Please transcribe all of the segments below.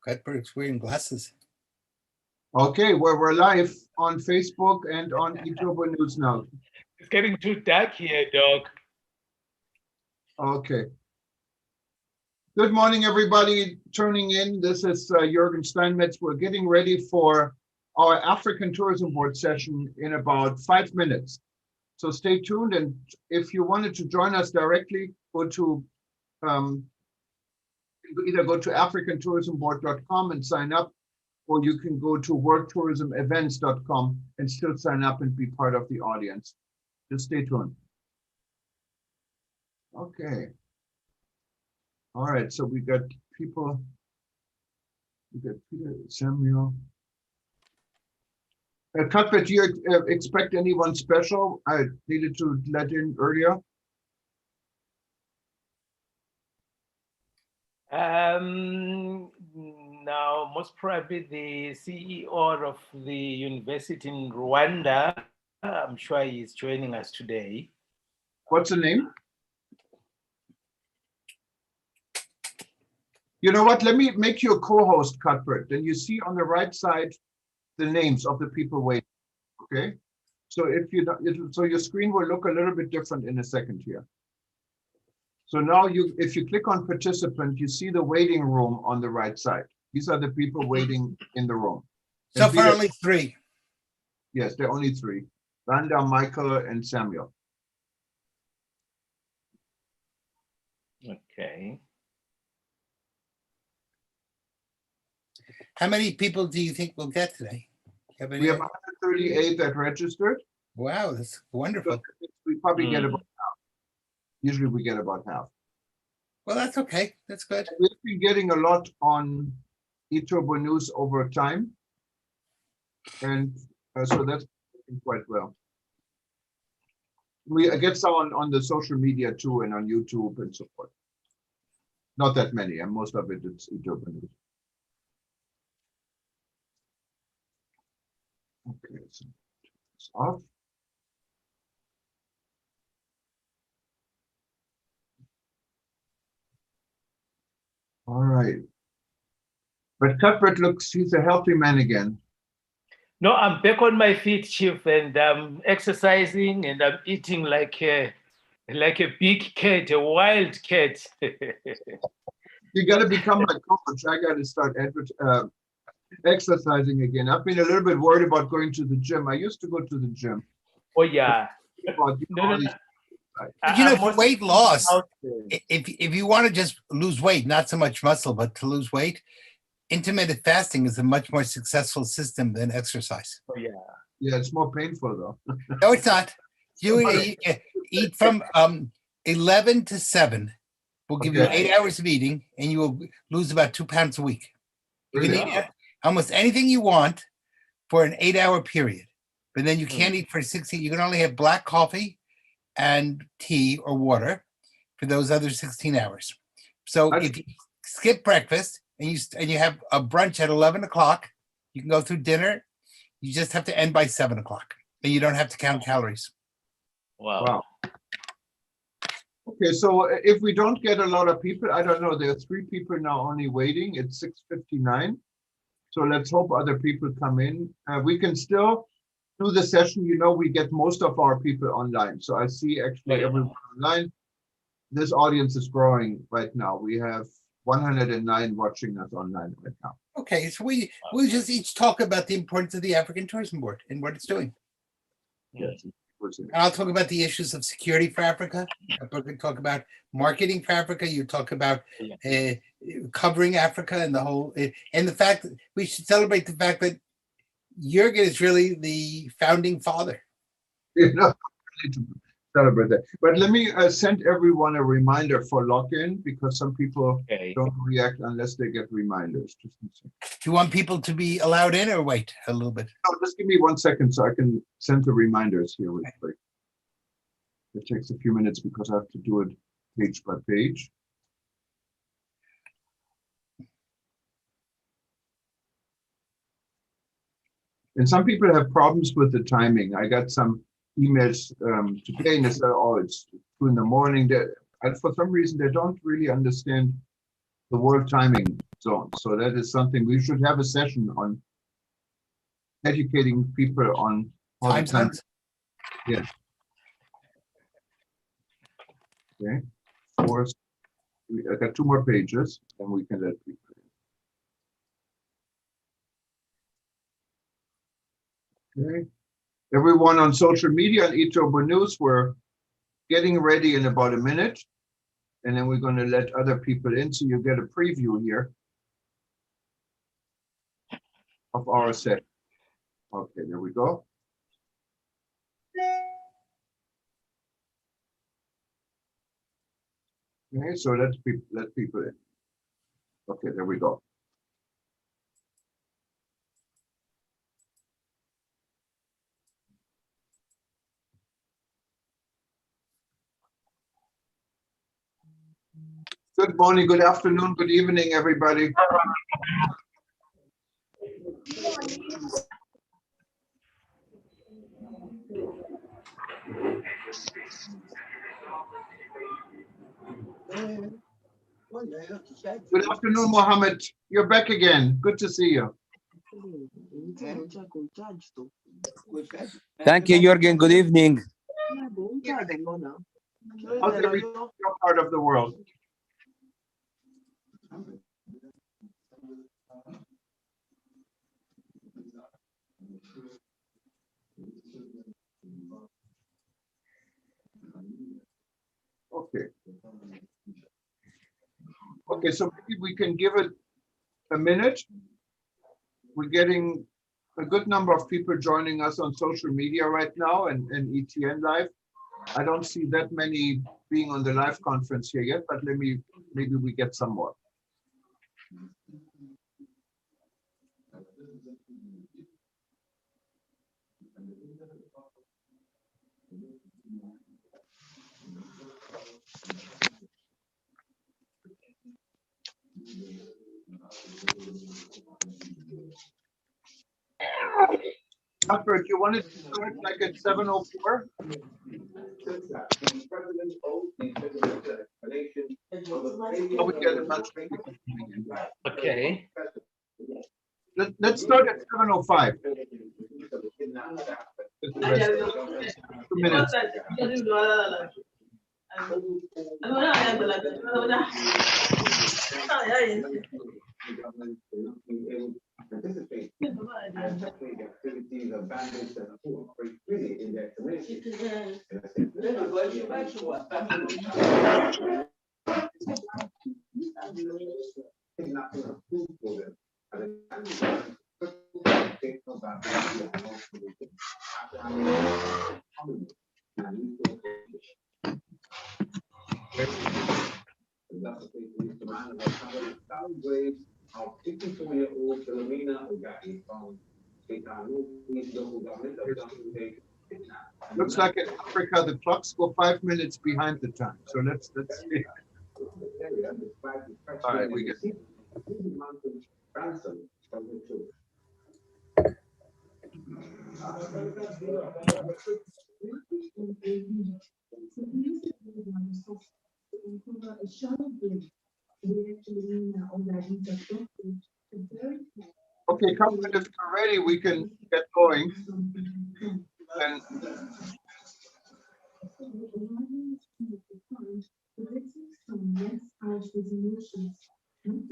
Cuthbert's wearing glasses. Okay, we're live on Facebook and on eTurboNews now. It's getting too dark here, Doc. Okay. Good morning, everybody tuning in. This is Jürgen Steinmetz. We're getting ready for our African Tourism Board session in about 5 minutes. So stay tuned, and if you wanted to join us directly, go to either go to africantourismboard.com and sign up, or you can go to worldtourismevents.com and still sign up and be part of the audience. Just stay tuned. Okay. All right, so we got people. We got Peter, Samuel. Cuthbert, do you expect anyone special? I needed to let in earlier. Now, most probably the CEO of the university in Rwanda. I'm sure he's joining us today. What's the name? You know what? Let me make you a co-host, Cuthbert. Then you see on the right side the names of the people waiting. Okay. So if you don't, so your screen will look a little bit different in a second here. So now if you click on participant, you see the waiting room on the right side. These are the people waiting in the room. So far, only 3. Yes, there are only 3. Randa, Michael, and Samuel. Okay. How many people do you think we'll get today? We have 138 that registered. Wow, that's wonderful. So we probably get about half. Usually we get about half. Well, that's okay. That's good. We've been getting a lot on eTurboNews over time. And so that's working quite well. We get some on the social media too, and on YouTube and so forth. Not that many, and most of it's eTurboNews. Okay, so it's off. All right. But Cuthbert looks, he's a healthy man again. No, I'm back on my feet, Chief, and I'm exercising and I'm eating like a big cat, a wild cat. You got to become my coach. I got to start exercising again. I've been a little bit worried about going to the gym. I used to go to the gym. Oh, yeah. For weight loss, if you want to just lose weight, not so much muscle, but to lose weight, intermittent fasting is a much more successful system than exercise. Oh, yeah. Yeah, it's more painful though. No, it's not. You eat from 11 to 7. We'll give you 8 hours of eating, and you will lose about 2 pounds a week. You can eat almost anything you want for an 8-hour period, but then you can't eat for 16. You can only have black coffee and tea or water for those other 16 hours. So if you skip breakfast and you have a brunch at 11 o'clock, you can go through dinner. You just have to end by 7 o'clock, and you don't have to count calories. Wow. Okay, so if we don't get a lot of people, I don't know, there are 3 people now only waiting. It's 6:59. So let's hope other people come in. We can still do the session. You know, we get most of our people online. So I see actually everyone online. This audience is growing right now. We have 109 watching us online right now. Okay, so we'll just each talk about the importance of the African Tourism Board and what it's doing. Yes. And I'll talk about the issues of security for Africa. We're going to talk about marketing for Africa. You talk about covering Africa and the whole, and the fact that we should celebrate the fact that Jürgen is really the founding father. You know, to celebrate that. But let me send everyone a reminder for login, because some people don't react unless they get reminders. Just a second. Do you want people to be allowed in, or wait a little bit? No, just give me 1 second so I can send the reminders here real quick. It takes a few minutes because I have to do it page by page. And some people have problems with the timing. I got some emails today and they said, oh, it's 2 in the morning. And for some reason, they don't really understand the world timing zone. So that is something we should have a session on educating people on how Time the country. zones. Yeah. Okay. Four. I got 2 more pages, and we can let people in. Okay. Everyone on social media and eTurboNews, we're getting ready in about a minute, and then we're going to let other people in, so you get a preview here of our set. Okay, there we go. Okay, so let people in. Okay, there we go. Good morning, good afternoon, good evening, everybody. Good afternoon, Mohammed. You're back again. Good to see you. Thank you, Jürgen. Good evening. How's everything in your part of the world? Okay. Okay, so maybe we can give it a minute. We're getting a good number of people joining us on social media right now and ETN Live. I don't see that many being on the live conference here yet, but maybe we get some more. Cuthbert, you wanted to start like at 7:04? Oh, we get a bunch of people coming in. Okay. Let's start at 7:05. 2 minutes. Looks like in Africa the clocks go 5 minutes behind the time. So let's see. All right, we get. Okay, come if you're ready, we can get going. And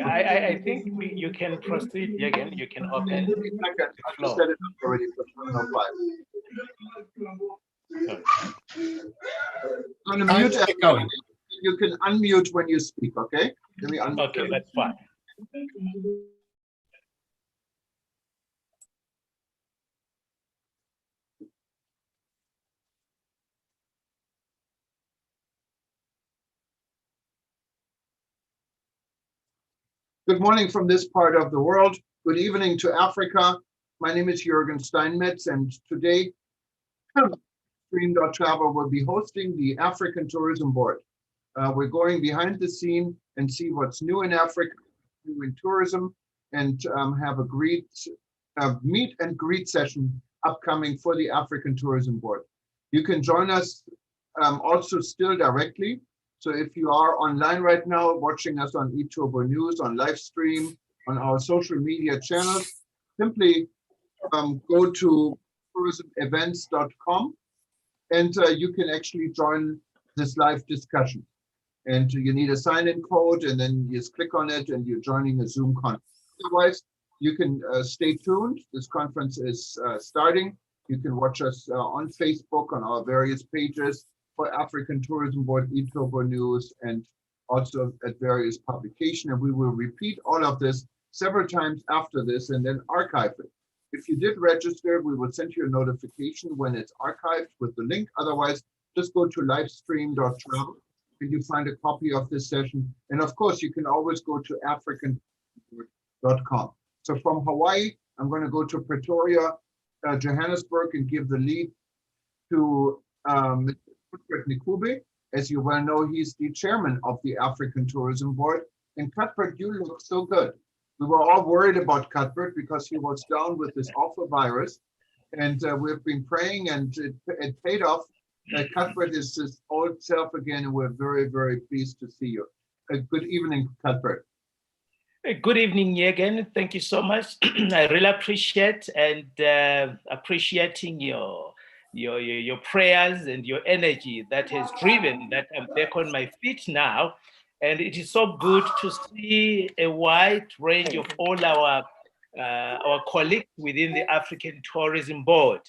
I think you can proceed again. You can open. I just set it up already for 7:05. I'm gonna mute Get going. You can unmute when you speak, okay? Let me unmute. Okay, that's fine. Good morning from this part of the world. Good evening to Africa. My name is Jürgen Steinmetz, and today Livestream.travel will be hosting the African Tourism Board. We're going behind the scene and see what's new in Africa, new in tourism, and have a great meet and greet session upcoming for the African Tourism Board. You can join us also still directly. So if you are online right now, watching us on eTurboNews, on Livestream, on our social media channels, simply go to tourismevents.com and you can actually join this live discussion. And you need a sign-in code, and then you just click on it and you're joining a Zoom conference. Otherwise, you can stay tuned. This conference is starting. You can watch us on Facebook, on our various pages for African Tourism Board, eTurboNews, and also at various publications. And we will repeat all of this several times after this and then archive it. If you did register, we will send you a notification when it's archived with the link. Otherwise, just go to livestream.travel and you find a copy of this session. And of course, you can always go to african.com. So from Hawaii, I'm going to go to Pretoria, Johannesburg, and give the lead to Cuthbert Nikube. As you well know, he's the chairman of the African Tourism Board. And Cuthbert, you look so good. We were all worried about Cuthbert because he was down with this awful virus. And we've been praying, and it paid off. Cuthbert is his old self again, and we're very, very pleased to see you. Good evening, Cuthbert. Good evening, Jürgen. Thank you so much. I really appreciate and appreciating your prayers and your energy that has driven that I'm back on my feet now. And it is so good to see a wide range of all our colleagues within the African Tourism Board.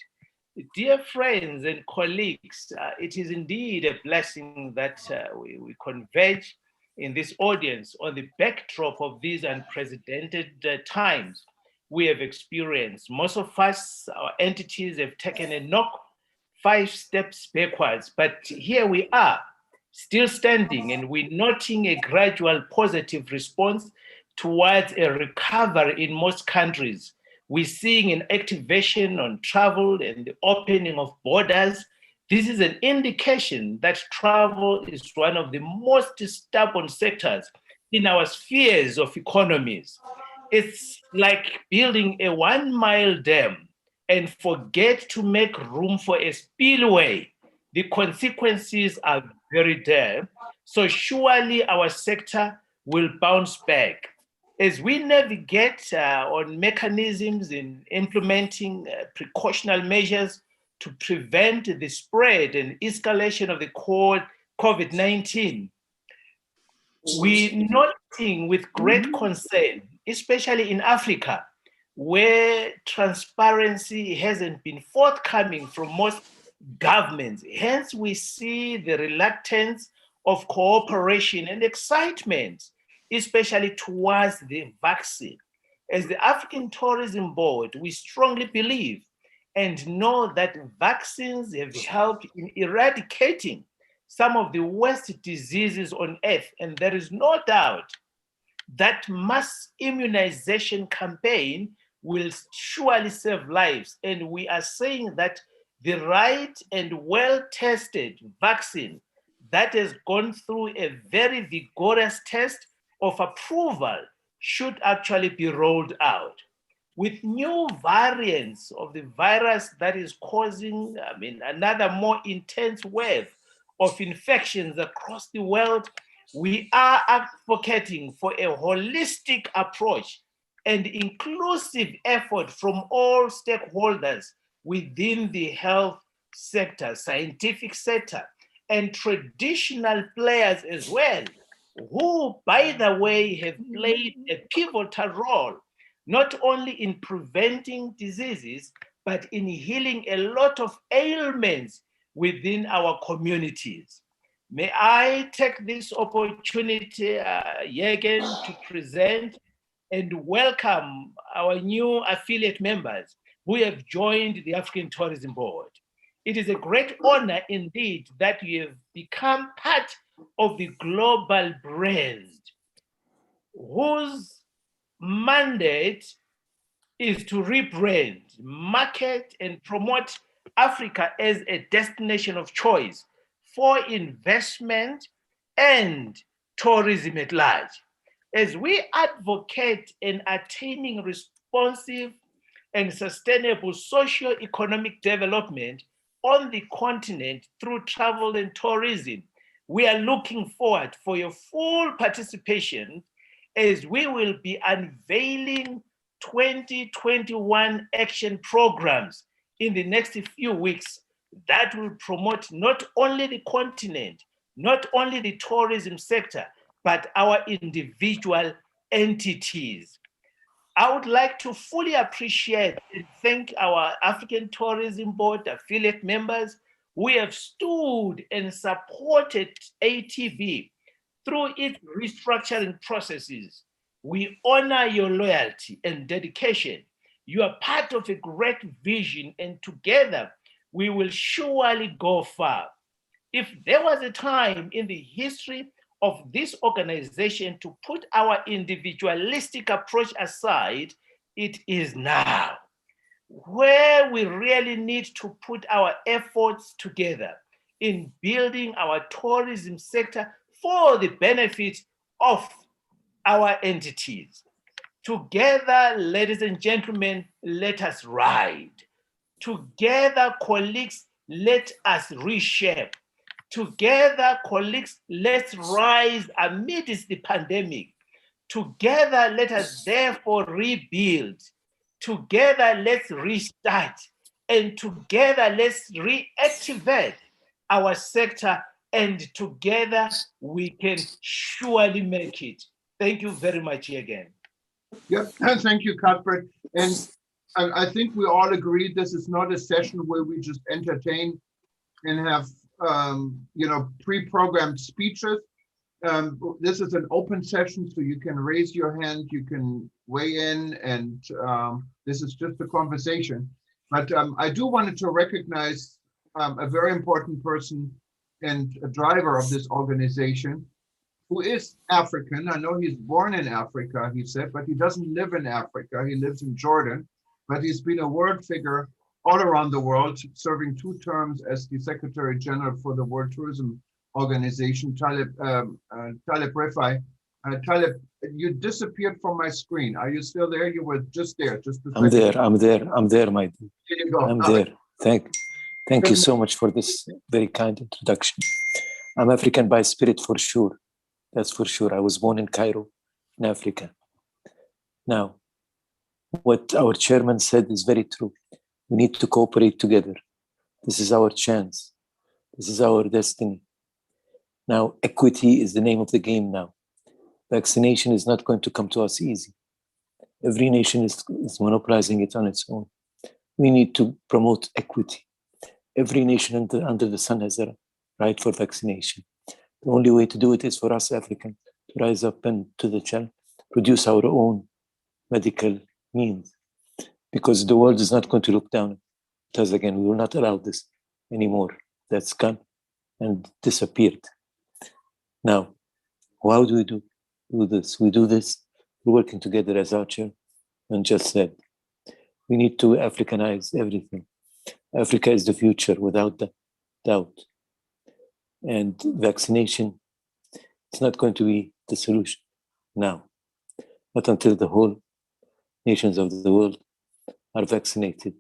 Dear friends and colleagues, it is indeed a blessing that we converge in this audience on the backdrop of these unprecedented times we have experienced. Most of us, our entities, have taken a knock 5 steps backwards, but here we are, still standing, and we're noting a gradual positive response towards a recovery in most countries. We're seeing an activation on travel and the opening of borders. This is an indication that travel is one of the most stubborn sectors in our spheres of economies. It's like building a 1-mile dam and forget to make room for a spillway. The consequences are very dire. So surely our sector will bounce back. As we navigate on mechanisms in implementing precautionary measures to prevent the spread and escalation of the COVID-19, we're noting with great concern, especially in Africa, where transparency hasn't been forthcoming from most governments. Hence, we see the reluctance of cooperation and excitement, especially towards the vaccine. As the African Tourism Board, we strongly believe and know that vaccines have helped in eradicating some of the worst diseases on earth. And there is no doubt that mass immunization campaign will surely save lives. And we are saying that the right and well-tested vaccine that has gone through a very vigorous test of approval should actually be rolled out. With new variants of the virus that is causing, another more intense wave of infections across the world, we are advocating for a holistic approach and inclusive effort from all stakeholders within the health sector, scientific sector, and traditional players as well, who, by the way, have played a pivotal role, not only in preventing diseases, but in healing a lot of ailments within our communities. May I take this opportunity, Jürgen, to present and welcome our new affiliate members who have joined the African Tourism Board. It is a great honor indeed that you have become part of the global brand whose mandate is to rebrand, market, and promote Africa as a destination of choice for investment and tourism at large. As we advocate in attaining responsive and sustainable socio-economic development on the continent through travel and tourism, We are looking forward for your full participation as we will be unveiling 2021 action programs in the next few weeks that will promote not only the continent, not only the tourism sector, but our individual entities. I would like to fully appreciate and thank our African Tourism Board affiliate members who have stood and supported ATV through its restructuring processes. We honor your loyalty and dedication. You are part of a great vision, and together we will surely go far. If there was a time in the history of this organization to put our individualistic approach aside, it is now, where we really need to put our efforts together in building our tourism sector for the benefit of our entities. Together, ladies and gentlemen, let us ride. Together, colleagues, let us reshape. Together, colleagues, let's rise amidst the pandemic. Together, let us therefore rebuild. Together, let's restart. And together, let's reactivate our sector. And together, we can surely make it. Thank you very much again. Yep, thank you, Cuthbert. And I think we all agree this is not a session where we just entertain and have pre-programmed speeches. This is an open session, so you can raise your hand, you can weigh in, and this is just a conversation. But I do wanted to recognize a very important person and a driver of this organization, who is African. I know he's born in Africa, he said, but he doesn't live in Africa. He lives in Jordan, but he's been a world figure all around the world, serving 2 terms as the Secretary General for the World Tourism Organization, Taleb Rifai. Taleb, you disappeared from my screen. Are you still there? You were just there. I'm there, my dear. Here you go. I'm there. Thank you so much for this very kind introduction. I'm African by spirit, for sure. That's for sure. I was born in Cairo, in Africa. Now, what our chairman said is very true. We need to cooperate together. This is our chance. This is our destiny. Now, equity is the name of the game now. Vaccination is not going to come to us easy. Every nation is monopolizing it on its own. We need to promote equity. Every nation under the sun has a right for vaccination. The only way to do it is for us Africans to rise up and to the challenge, produce our own medical means, because the world is not going to look down at us again. We will not allow this anymore. That's gone and disappeared. Now, how do we do this? We do this through working together, as our chairman just said. We need to Africanize everything. Africa is the future, without doubt. And vaccination is not going to be the solution now, not until the whole nations of the world are vaccinated.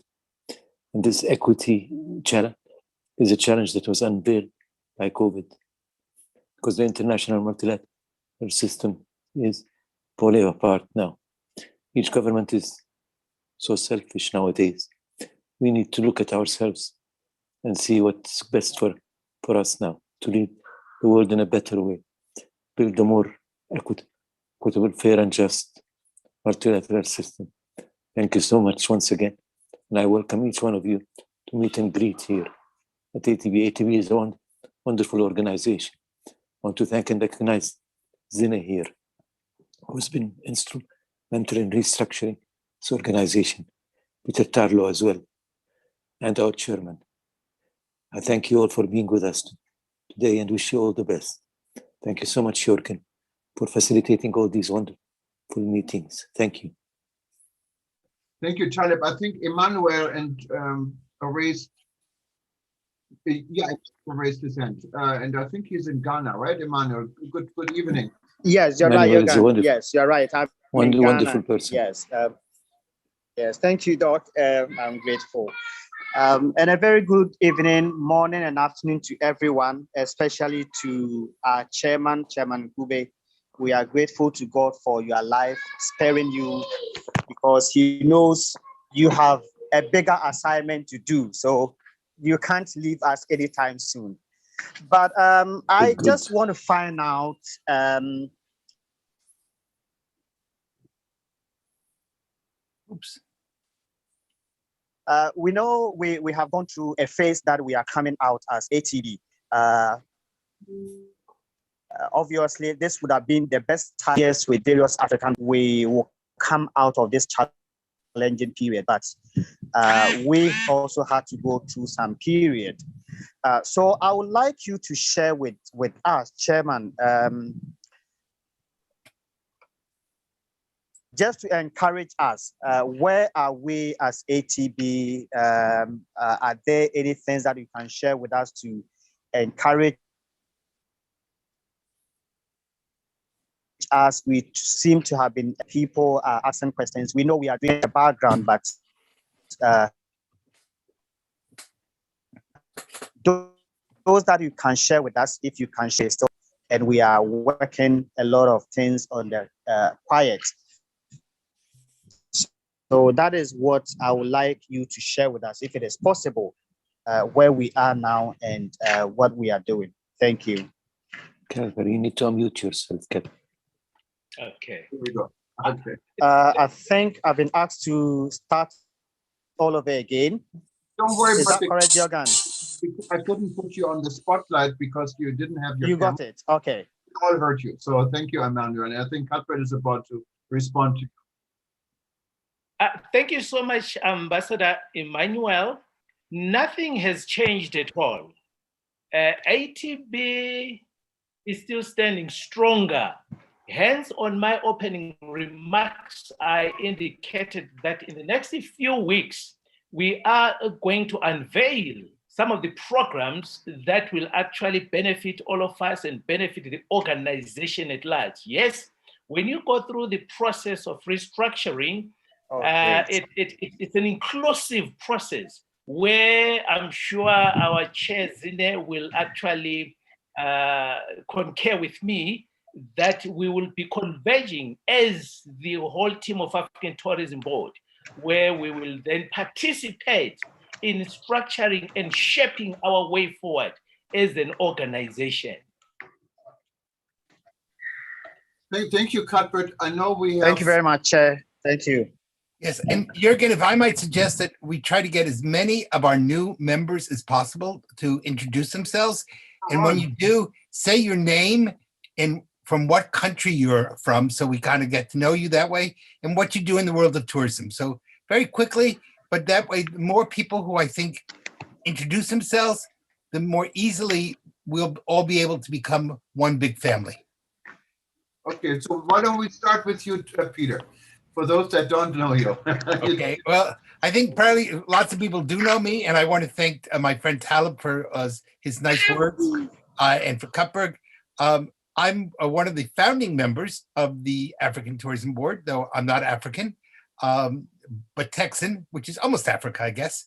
And this equity challenge is a challenge that was unveiled by COVID, because the international multilateral system is falling apart now. Each government is so selfish nowadays. We need to look at ourselves and see what's best for us now, to lead the world in a better way, build a more equitable, fair and just multilateral system. Thank you so much once again. And I welcome each one of you to meet and greet here at ATV. ATV is a wonderful organization. I want to thank and recognize Zine here, who's been instrumental in restructuring this organization, Peter Tarlo as well, and our chairman. I thank you all for being with us today and wish you all the best. Thank you so much, Jürgen, for facilitating all these wonderful meetings. Thank you. Thank you, Taleb. I think Emmanuel and raised his hand, and I think he's in Ghana, right, Emmanuel? Good evening. Yes, you're right. Yes, you're right. I'm wonderful person. Yes, yes. Thank you, Doc. I'm grateful. And a very good evening, morning, and afternoon to everyone, especially to our chairman, Chairman Kube. We are grateful to God for your life, sparing you, because He knows you have a bigger assignment to do. So you can't leave us anytime soon. But I just want to find out. Oops. We know we have gone through a phase that we are coming out as ATB. Obviously, this would have been the best years with various African. We will come out of this challenging period, but we also had to go through some period. So I would like you to share with us, Chairman, just to encourage us, where are we as ATB? Are there any things that you can share with us to encourage us? We seem to have been people asking questions. We know we are doing the background, but those that you can share with us, if you can share, so, and we are working a lot of things on the quiet. So that is what I would like you to share with us, if it is possible, where we are now and what we are doing. Thank you. Calvary, you need to unmute yourself, Calvary. Okay. Here we go. Okay. I think I've been asked to start all over again. Don't worry Is about that correct, Jorgen? I couldn't put you on the spotlight because you didn't have your You camera. got it. Okay. It all hurt you. So thank you, Emmanuel. And I think Cuthbert is about to respond to you. Thank you so much, Ambassador Emmanuel. Nothing has changed at all. ATB is still standing stronger. Hence, on my opening remarks, I indicated that in the next few weeks, we are going to unveil some of the programs that will actually benefit all of us and benefit the organization at large. Yes, when you go through the process of restructuring, it's an inclusive process where I'm sure our chair Zine will actually concur with me that we will be converging as the whole team of African Tourism Board, where we will then participate in structuring and shaping our way forward as an organization. Thank you, Cuthbert. I know we have... Thank you very much, Chair. Thank you. Yes, and Jürgen, if I might suggest that we try to get as many of our new members as possible to introduce themselves. And when you do, say your name and from what country you're from, so we kind of get to know you that way, and what you do in the world of tourism. So very quickly, but that way, the more people who I think introduce themselves, the more easily we'll all be able to become one big family. Okay, so why don't we start with you, Peter, for those that don't know you. Okay, well, I think probably lots of people do know me, and I want to thank my friend Talib for his nice words, and for Cuthbert. I'm one of the founding members of the African Tourism Board, though I'm not African, but Texan, which is almost Africa, I guess,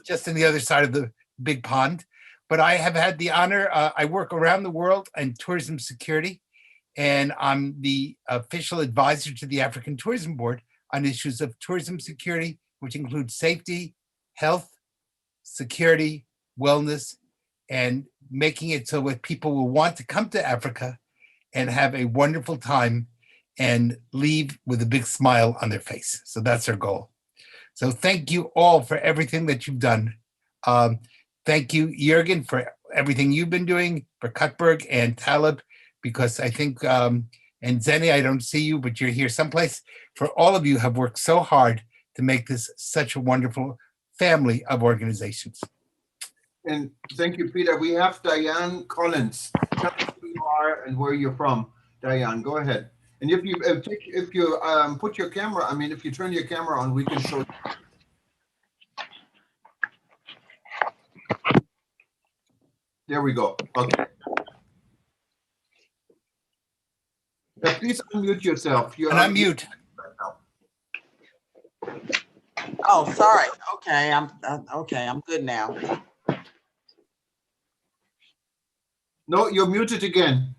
just on the other side of the big pond. But I have had the honor, I work around the world in tourism security, and I'm the official advisor to the African Tourism Board on issues of tourism security, which includes safety, health, security, wellness, and making it so that people will want to come to Africa and have a wonderful time and leave with a big smile on their face. So that's our goal. So thank you all for everything that you've done. Thank you, Jürgen, for everything you've been doing, for Cuthbert and Talib, because I think, and Zeni, I don't see you, but you're here someplace. For all of you have worked so hard to make this such a wonderful family of organizations. And thank you, Peter. We have Diane Collins. Tell us who you are and where you're from. Diane, go ahead. And if you put your camera, I mean, if you turn your camera on, we can show you. There we go. Okay. Please unmute yourself. You're and unmute. Right now. Oh, sorry. Okay, I'm good now. No, you're muted again.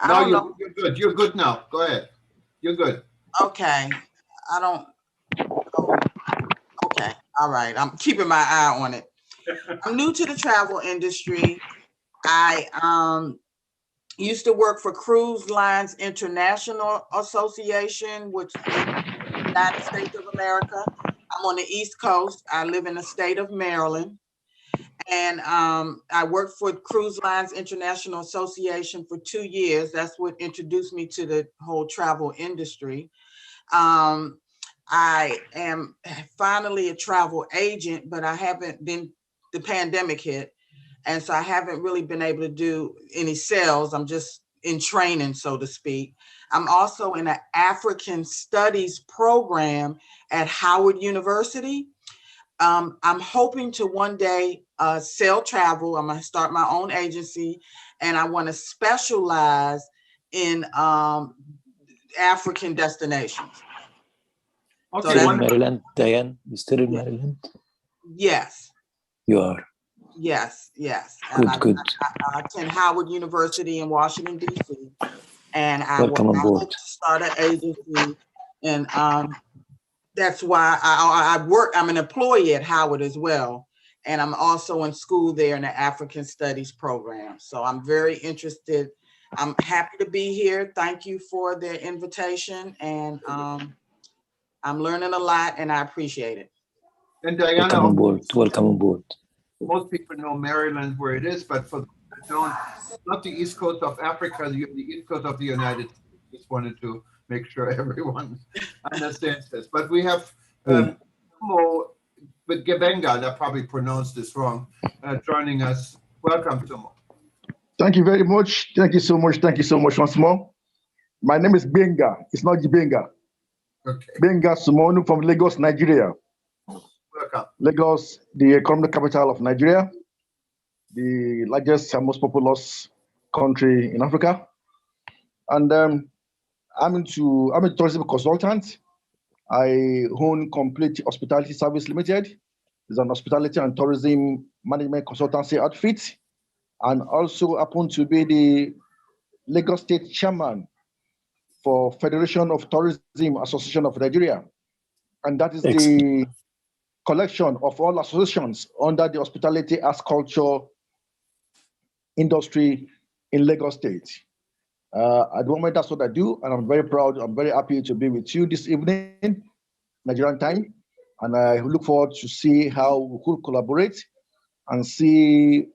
I No, don't know. you're good. You're good now. Go ahead. You're good. Okay, I don't. Oh, okay, all right. I'm keeping my eye on it. I'm new to the travel industry. I used to work for Cruise Lines International Association, which is the United States of America. I'm on the East Coast. I live in the state of Maryland. And I worked for Cruise Lines International Association for 2 years. That's what introduced me to the whole travel industry. I am finally a travel agent, but I haven't been, the pandemic hit. And so I haven't really been able to do any sales. I'm just in training, so to speak. I'm also in an African Studies program at Howard University. I'm hoping to one day sell travel. I'm going to start my own agency, and I want to specialize in African destinations. Okay. Still in Wonderful. Maryland, Diane? You still in Yeah. Maryland? Yes, You are. yes, yes. And Good, good. I attend Howard University in Washington, D.C. And I Welcome on board. hope to start an agency. And that's why I work, I'm an employee at Howard as well. And I'm also in school there in the African Studies program. So I'm very interested. I'm happy to be here. Thank you for the invitation. And I'm learning a lot and I appreciate it. And Welcome Diana, on board. Welcome on board. most people know Maryland where it is, but for those that don't, not the East Coast of Africa, the East Coast of the United States. Just wanted to make sure everyone understands this. But we have Tumo with Gebenga, I probably pronounced this wrong, joining us. Welcome, Tumo. Thank you very much. Thank you so much. Thank you so much once more. My name is Benga. It's not Jibenga. Okay, Benga Sumonu from Lagos, Nigeria. welcome. Lagos, the economic capital of Nigeria, the largest and most populous country in Africa. And I'm a tourism consultant. I own Complete Hospitality Service Limited. It's an hospitality and tourism management consultancy outfit, and also happen to be the Lagos State Chairman for Federation of Tourism Association of Nigeria. And that is the collection of all associations under the hospitality arts culture industry in Lagos State. At the moment, that's what I do, and I'm very proud. I'm very happy to be with you this evening, Nigerian time, and I look forward to see how we could collaborate and see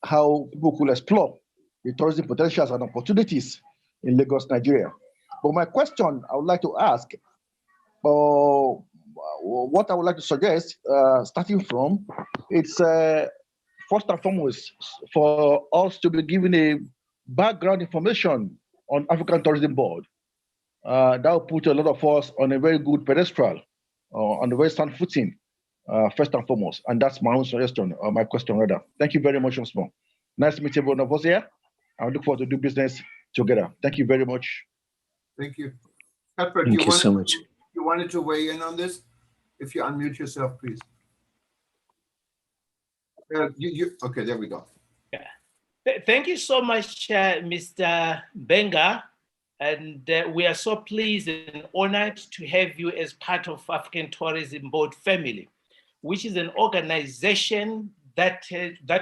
how people could explore the tourism potentials and opportunities in Lagos, Nigeria. But my question I would like to ask, what I would like to suggest, starting from, it's first and foremost for us to be given a background information on African Tourism Board. That will put a lot of us on a very good pedestal, on a very sound footing, first and foremost. And that's my own suggestion, or my question rather. Thank you very much once more. Nice to meet everyone of us here. I look forward to do business together. Thank you very much. Thank you. Cuthbert, Thank you so much. You wanted to weigh in on this? If you unmute yourself, please. Okay, there we go. Thank you so much, Mr. Benga. And we are so pleased and honored to have you as part of African Tourism Board family, which is an organization that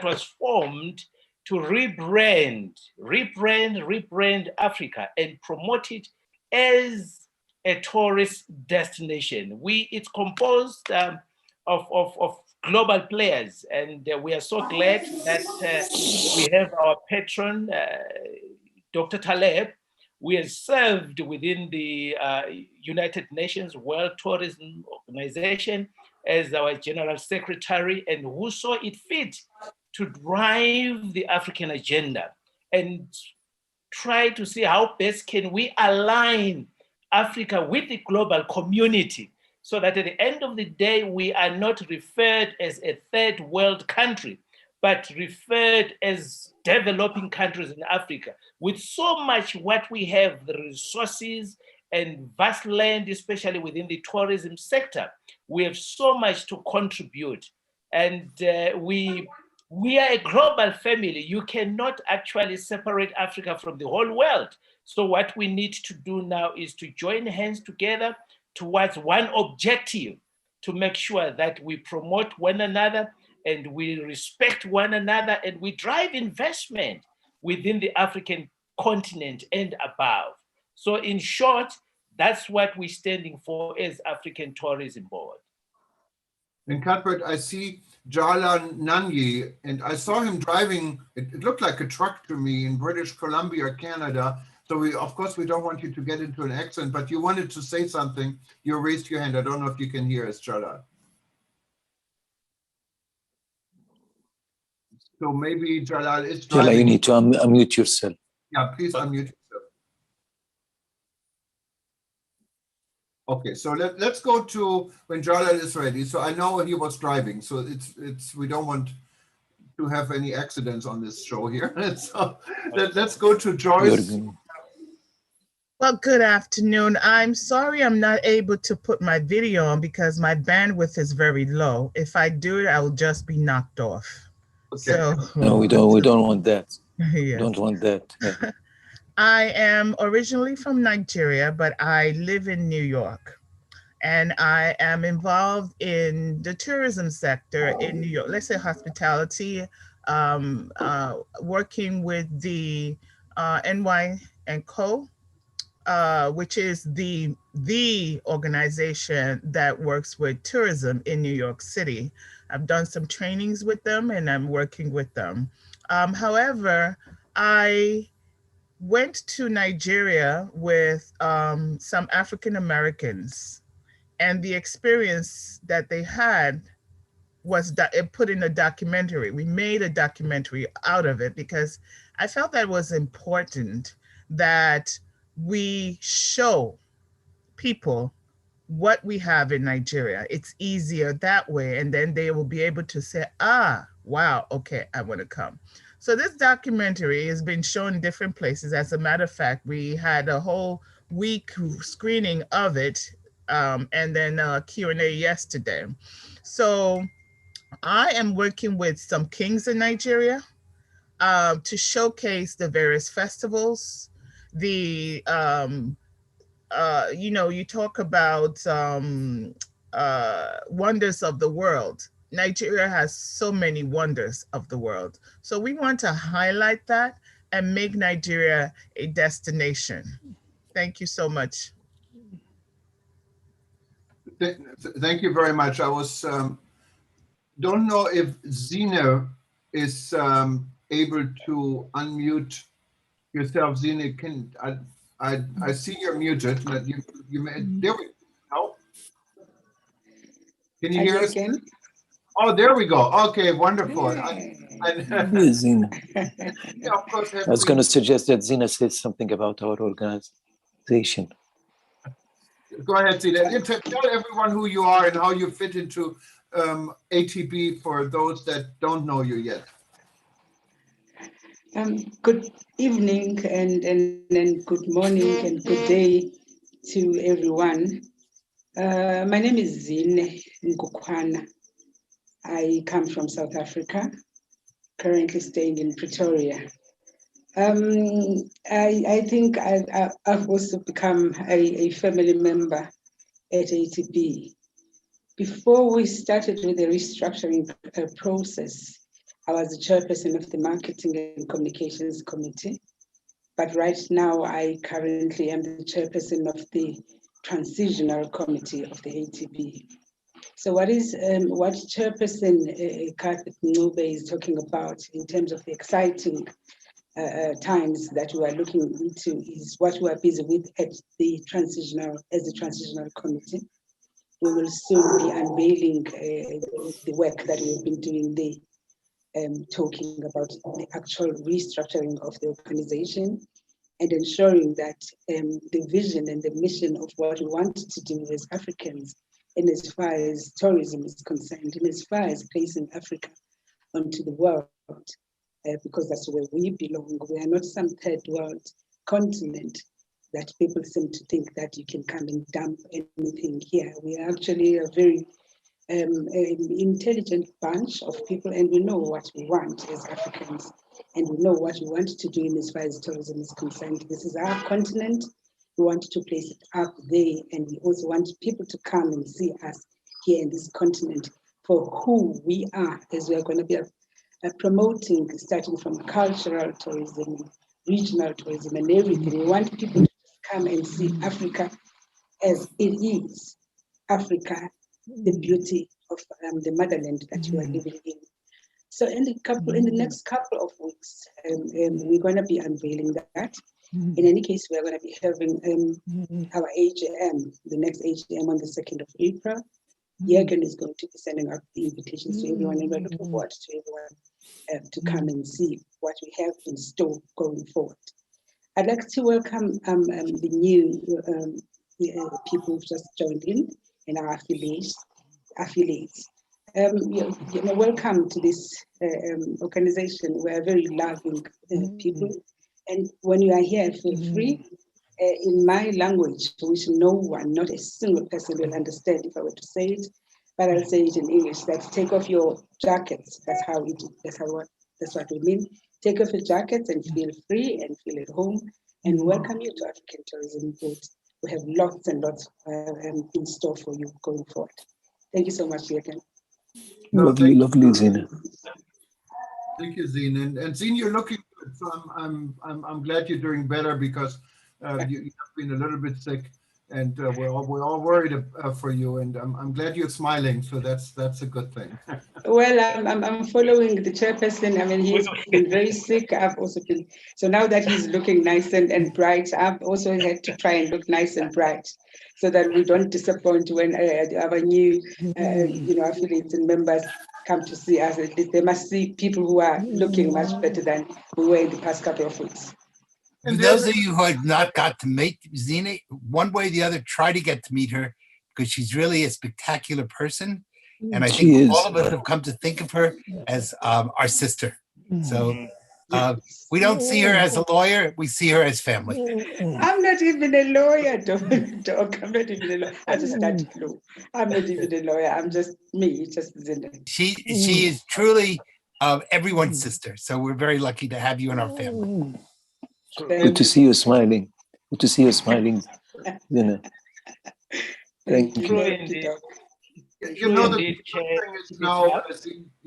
was formed to rebrand Africa and promote it as a tourist destination. It's composed of global players, and we are so glad that we have our patron, Dr. Taleb. We have served within the United Nations World Tourism Organization as our General Secretary, and who saw it fit to drive the African agenda and try to see how best can we align Africa with the global community, so that at the end of the day, we are not referred as a third world country, but referred as developing countries in Africa. With so much what we have, the resources and vast land, especially within the tourism sector. We have so much to contribute. And we are a global family. You cannot actually separate Africa from the whole world. So what we need to do now is to join hands together towards one objective, to make sure that we promote one another and we respect one another and we drive investment within the African continent and above. So in short, that's what we're standing for as African Tourism Board. And Cuthbert, I see Jala Nanyi, and I saw him driving, it looked like a truck to me in British Columbia, Canada. So of course, we don't want you to get into an accident, but you wanted to say something. You raised your hand. I don't know if you can hear us, Jala. So maybe Jalal is driving. Jala, you need to unmute yourself. Yeah, please unmute yourself. Okay, so let's go to when Jalal is ready. So I know he was driving, so it's we don't want to have any accidents on this show here. So let's go to Joyce. Well, good afternoon. I'm sorry I'm not able to put my video on because my bandwidth is very low. If I do it, I will just be knocked off. Okay. So No, we don't want that. yes. Don't want that. Yeah. I am originally from Nigeria, but I live in New York. And I am involved in the tourism sector in New York, let's say hospitality, working with the NY & Co., which is the organization that works with tourism in New York City. I've done some trainings with them and I'm working with them. However, I went to Nigeria with some African Americans, and the experience that they had was put in a documentary. We made a documentary out of it because I felt that it was important that we show people what we have in Nigeria. It's easier that way. And then they will be able to say, wow, okay, I want to come. So this documentary has been shown in different places. As a matter of fact, we had a whole week screening of it and then Q&A yesterday. So I am working with some kings in Nigeria to showcase the various festivals, the you talk about wonders of the world. Nigeria has so many wonders of the world. So we want to highlight that and make Nigeria a destination. Thank you so much. Thank you very much. I was don't know if Zine is able to unmute yourself. Zine, can I see you're muted, but you may, there we go. Can you hear us? Again? Oh, there we go. Okay, wonderful. Zina. Yeah, of course, I was going to suggest that Zina says something about our organization. Go ahead, Zina. Tell everyone who you are and how you fit into ATB for those that don't know you yet. Good evening and good morning and good day to everyone. My name is Zine Nkukwana. I come from South Africa, currently staying in Pretoria. I think I've also become a family member at ATB. Before we started with the restructuring process, I was the chairperson of the Marketing and Communications Committee. But right now, I currently am the chairperson of the Transitional Committee of the ATB. So what Chairperson Cuthbert Ncube is talking about in terms of the exciting times that we are looking into is what we are busy with at the Transitional Committee. We will soon be unveiling the work that we've been doing there, talking about the actual restructuring of the organization and ensuring that the vision and the mission of what we want to do as Africans, and as far as tourism is concerned, and as far as placing Africa onto the world, because that's where we belong. We are not some third world continent. that people seem to think that you can come and dump anything here. We are actually a very an intelligent bunch of people, and we know what we want as Africans, and we know what we want to do in as far as tourism is concerned. This is our continent. We want to place it up there, and we also want people to come and see us here in this continent for who we are, as we are going to be promoting, starting from cultural tourism, regional tourism, and everything. We want people to come and see Africa as it is. Africa, the beauty of the motherland that you are living in. So in the next couple of weeks, we're going to be unveiling that. In any case, we are going to be having our AGM, the next AGM on the 2nd of April. Jürgen is going to be sending out the invitations to everyone, and we're looking forward to everyone to come and see what we have in store going forward. I'd like to welcome the new people who've just joined in our affiliates. Welcome to this organization. We're very loving people. And when you are here, feel free. In my language, which no one, not a single person will understand if I were to say it, but I'll say it in English. That's take off your jackets. That's what we mean. Take off your jackets and feel free and feel at home. And welcome you to African Tourism Board. We have lots and lots in store for you going forward. Thank you so much, Jürgen. Lovely, Zina. Thank you, Zina. And Zina, you're looking good. So I'm glad you're doing better, because you have been a little bit sick, and we're all worried for you. And I'm glad you're smiling. So that's a good thing. Well, I'm following the chairperson. I mean, he's been very sick. I've also been. So now that he's looking nice and bright, I've also had to try and look nice and bright, so that we don't disappoint when our new, affiliates and members come to see us. At least they must see people who are looking much better than we were in the past couple of weeks. For those of you who have not got to meet Zina, one way or the other, try to get to meet her, because she's really a spectacular person. And I think all of us have come to think of her as our sister. So we don't see her as a lawyer, we see her as family. I'm not even a lawyer, Doc. I'm not even a lawyer. I just started law. I'm not even a lawyer. I'm just me, just Zina. She is truly everyone's sister. So we're very lucky to have you in our family. Good to see you smiling. Good to see you smiling, Zina. Thank you. You know, the thing is now,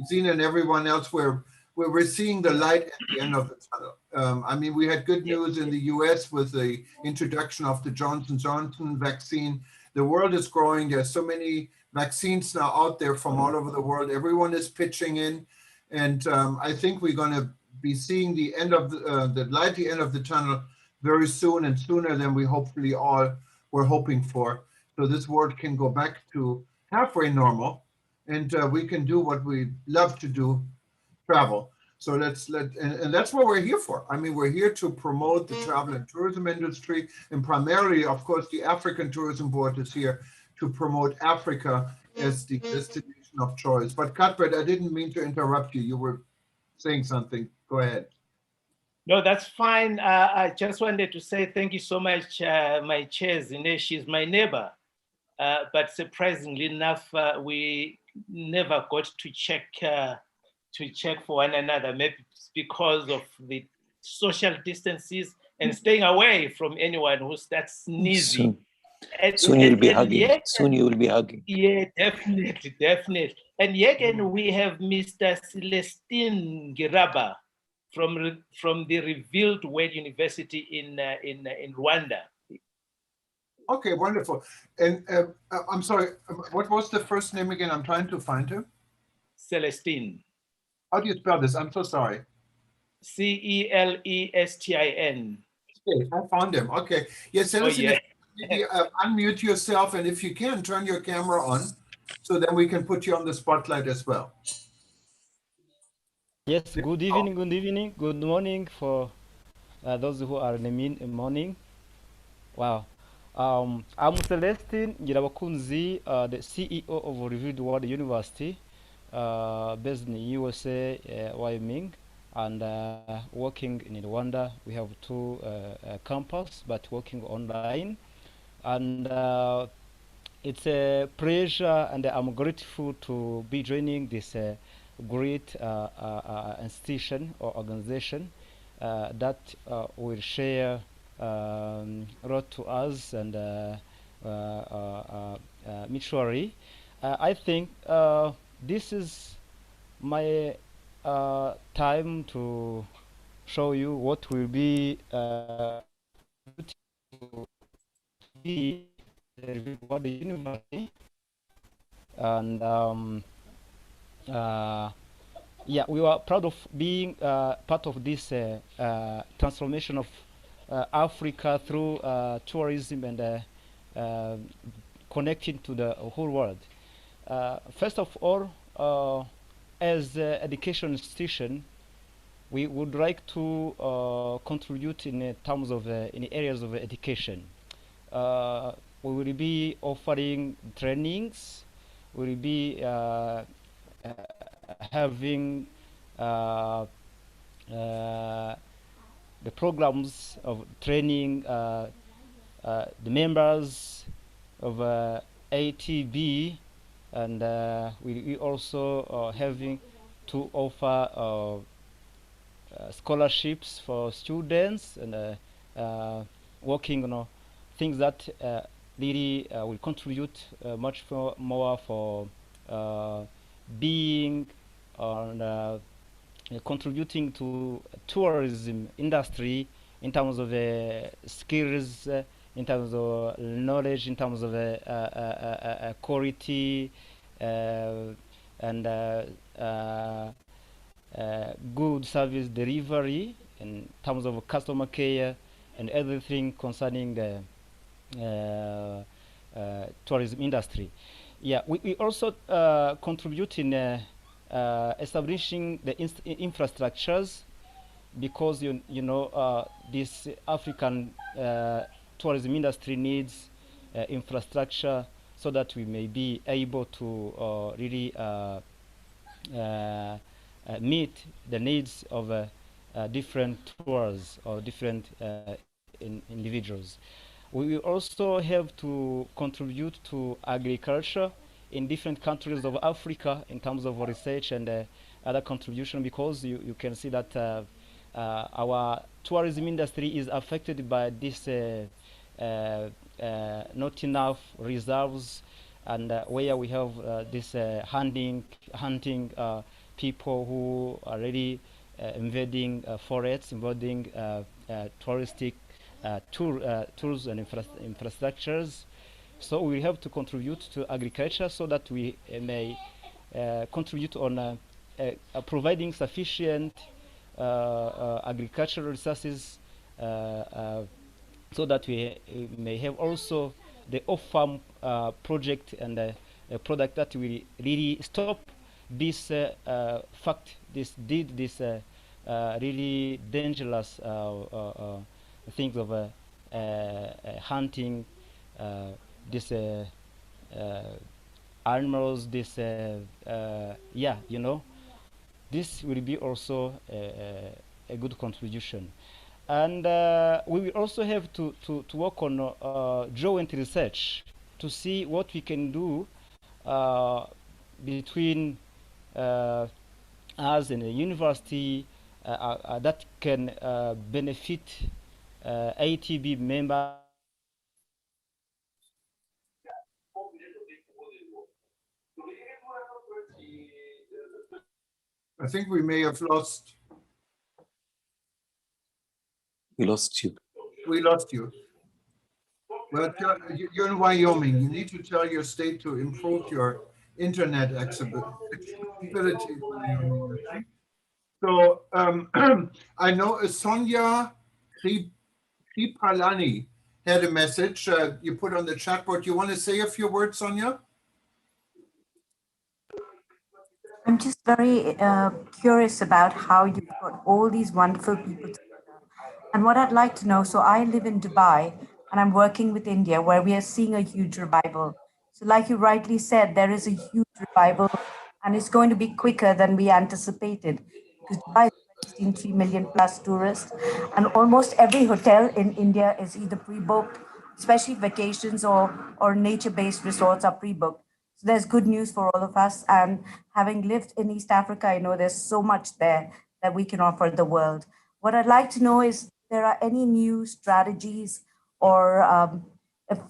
Zina and everyone else, we're seeing the light at the end of the tunnel. I mean, we had good news in the US with the introduction of the Johnson & Johnson vaccine. The world is growing. There's so many vaccines now out there from all over the world. Everyone is pitching in. And I think we're going to be seeing the end of the light, the end of the tunnel very soon, and sooner than we hopefully all were hoping for. So this world can go back to halfway normal, and we can do what we love to do, travel. So and that's what we're here for. I mean, we're here to promote the travel and tourism industry, and primarily, of course, the African Tourism Board is here to promote Africa as the destination of choice. But Cuthbert, I didn't mean to interrupt you. You were saying something. Go ahead. No, that's fine. I just wanted to say thank you so much, my chair, Zine. She's my neighbor. But surprisingly enough, we never got to check for one another. Maybe it's because of the social distances and staying away from anyone who starts sneezing. Soon you'll be hugging. Soon you will be hugging. Yeah, definitely. And yet, we have Mr. Celestine Giraba from the Revealed Word University in Rwanda. Okay, wonderful. And I'm sorry, what was the first name again? I'm trying to find her. Celestine. How do you spell this? I'm so sorry. Celestin. Okay, I found him. Okay. Yes, Celestine, maybe, unmute yourself, and if you can, turn your camera on, so then we can put you on the spotlight as well. Yes, good evening, good morning for those who are in the morning. Wow. I'm Celestine Girabakunzi, the CEO of Revealed World University, based in USA, Wyoming. and working in Rwanda. We have two campus, but working online. And it's a pleasure, and I'm grateful to be joining this great institution or organization that will share a lot to us and mutually. I think this is my time to show you what will be be what the university and yeah, we were proud of being part of this transformation of Africa through tourism and connecting to the whole world. First of all, as an education institution, we would like to contribute in terms of in areas of education. We will be offering trainings. We will be having the programs of training the members of ATB, and we also having to offer scholarships for students and working on things that really will contribute much more for being on contributing to tourism industry in terms of skills, in terms of knowledge, in terms of quality and good service delivery in terms of customer care and everything concerning the tourism industry. Yeah, we also contribute in establishing the infrastructures, because you know this African tourism industry needs infrastructure so that we may be able to really meet the needs of different tours or different individuals. We also have to contribute to agriculture in different countries of Africa in terms of research and other contribution, because you can see that our tourism industry is affected by this not enough reserves, and where we have this hunting people who are really invading forests, invading touristic tools and infrastructures. So we have to contribute to agriculture so that we may contribute on providing sufficient agricultural resources so that we may have also the off-farm project and a product that will really stop this this really dangerous things of hunting this animals, this yeah, you know, this will be also a good contribution. And we will also have to work on joint research to see what we can do between us and the university that can benefit ATB members. I think we may have lost. We lost you. We lost you. Well, you're in Wyoming. You need to tell your state to improve your internet accessibility in Wyoming, I think. So I know Sonia Kripalani had a message you put on the chat board. You want to say a few words, Sonia? I'm just very curious about how you got all these wonderful people together. And what I'd like to know, so I live in Dubai and I'm working with India where we are seeing a huge revival. So like you rightly said, there is a huge revival and it's going to be quicker than we anticipated because Dubai is a very seen 3 million plus tourists. And almost every hotel in India is either pre-booked, especially vacations or nature-based resorts are pre-booked. So there's good news for all of us. And having lived in East Africa, I know there's so much there that we can offer the world. What I'd like to know is, there are any new strategies or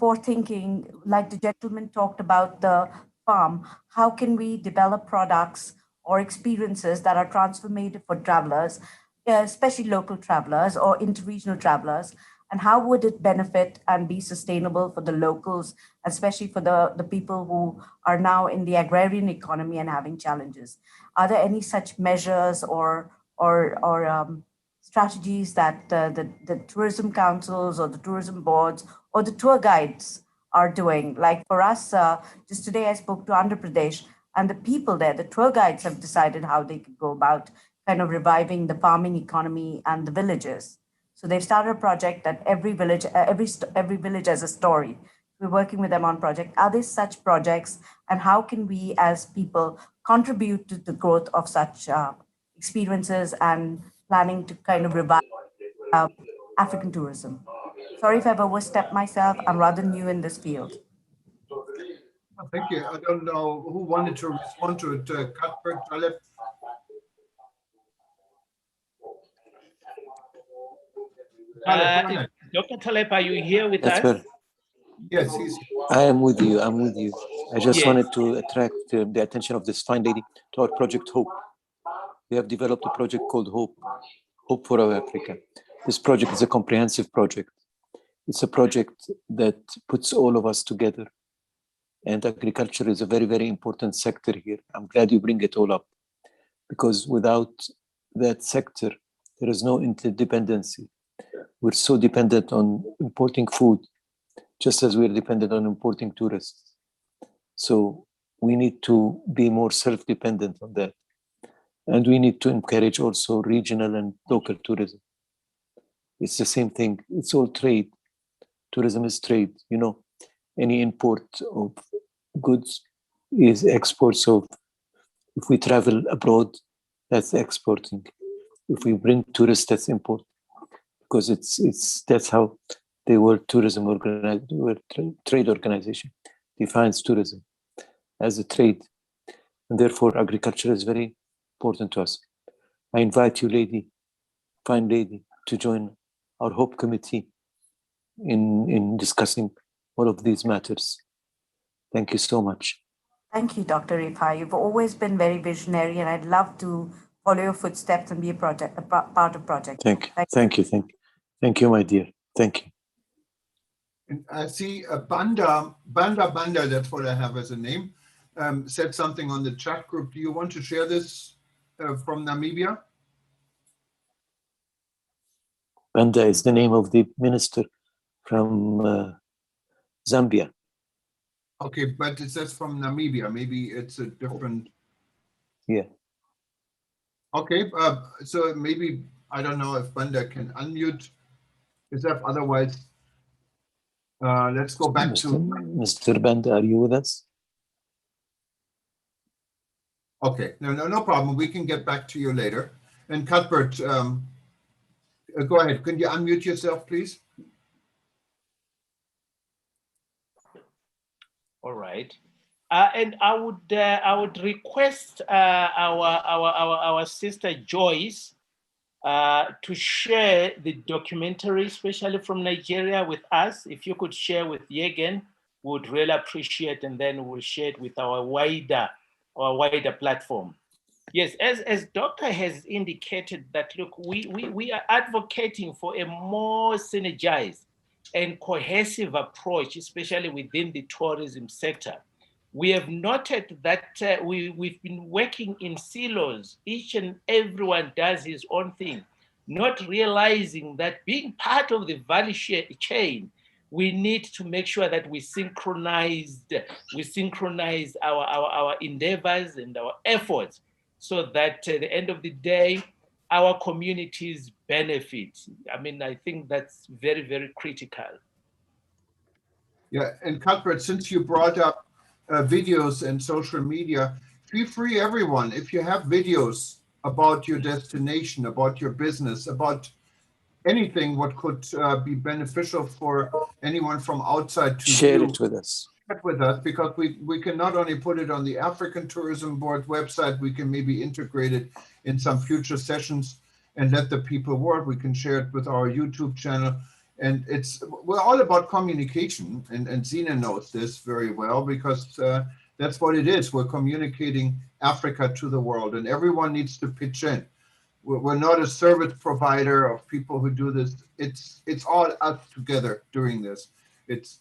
forethinking, like the gentleman talked about the farm, how can we develop products or experiences that are transformative for travelers, especially local travelers or interregional travelers, and how would it benefit and be sustainable for the locals, especially for the people who are now in the agrarian economy and having challenges? Are there any such measures or strategies that the tourism councils or the tourism boards or the tour guides are doing? Like for us, just today I spoke to Andhra Pradesh, and the people there, the tour guides, have decided how they could go about kind of reviving the farming economy and the villages. So they've started a project that every village has a story. We're working with them on project. Are there such projects, and how can we as people contribute to the growth of such experiences and planning to kind of revive African tourism? Sorry if I've overstepped myself. I'm rather new in this field. Thank you. I don't know who wanted to respond to it. Cuthbert, Taleb? Taleb, go ahead. Dr. Taleb, are you here with That's us? better. Yes, he's. I am with you. I'm with you. I just Yes. wanted to attract the attention of this fine lady to our project Hope. We have developed a project called Hope, Hope for our Africa. This project is a comprehensive project. It's a project that puts all of us together. And agriculture is a very, very important sector here. I'm glad you bring it all up, because without that sector, there is no interdependency. We're so dependent on importing food, just as we're dependent on importing tourists. So we need to be more self-dependent on that. And we need to encourage also regional and local tourism. It's the same thing. It's all trade. Tourism is trade. You know, any import of goods is exports of. If we travel abroad, that's exporting. If we bring tourists, that's import. Because that's how the World Tourism Trade Organization defines tourism as a trade. And therefore, agriculture is very important to us. I invite you, fine lady, to join our Hope Committee in discussing all of these matters. Thank you so much. Thank you, Dr. Rifai. You've always been very visionary, and I'd love to follow your footsteps and be a part of project. Thank you, my dear. Thank you. And I see Banda, that's what I have as a name, said something on the chat group. Do you want to share this from Namibia? Banda is the name of the minister from Zambia. Okay, but it says from Namibia. Maybe it's a different. Yeah. Okay, so maybe, I don't know if Banda can unmute himself. Otherwise, let's go back to Mr. Banda. Are you with us? Okay, no problem. We can get back to you later. And Cuthbert, go ahead. Can you unmute yourself, please? All right. And I would request our sister Joyce to share the documentary, especially from Nigeria, with us. If you could share with Yegen, we would really appreciate, and then we'll share it with our wider platform. Yes, as Doctor has indicated that, look, we are advocating for a more synergized and cohesive approach, especially within the tourism sector. We have noted that we've been working in silos. Each and everyone does his own thing, not realizing that being part of the value chain, we need to make sure that we synchronize our endeavors and our efforts, so that at the end of the day, our communities benefit. I mean, I think that's very, very critical. Yeah, and Cuthbert, since you brought up videos and social media, feel free, everyone, if you have videos about your destination, about your business, about anything what could be beneficial for anyone from outside to Share view. it with us. With us, because we can not only put it on the African Tourism Board website, we can maybe integrate it in some future sessions and let the people work. We can share it with our YouTube channel. And we're all about communication, and Zina knows this very well, because that's what it is. We're communicating Africa to the world, and everyone needs to pitch in. We're not a service provider of people who do this. It's all us together doing this.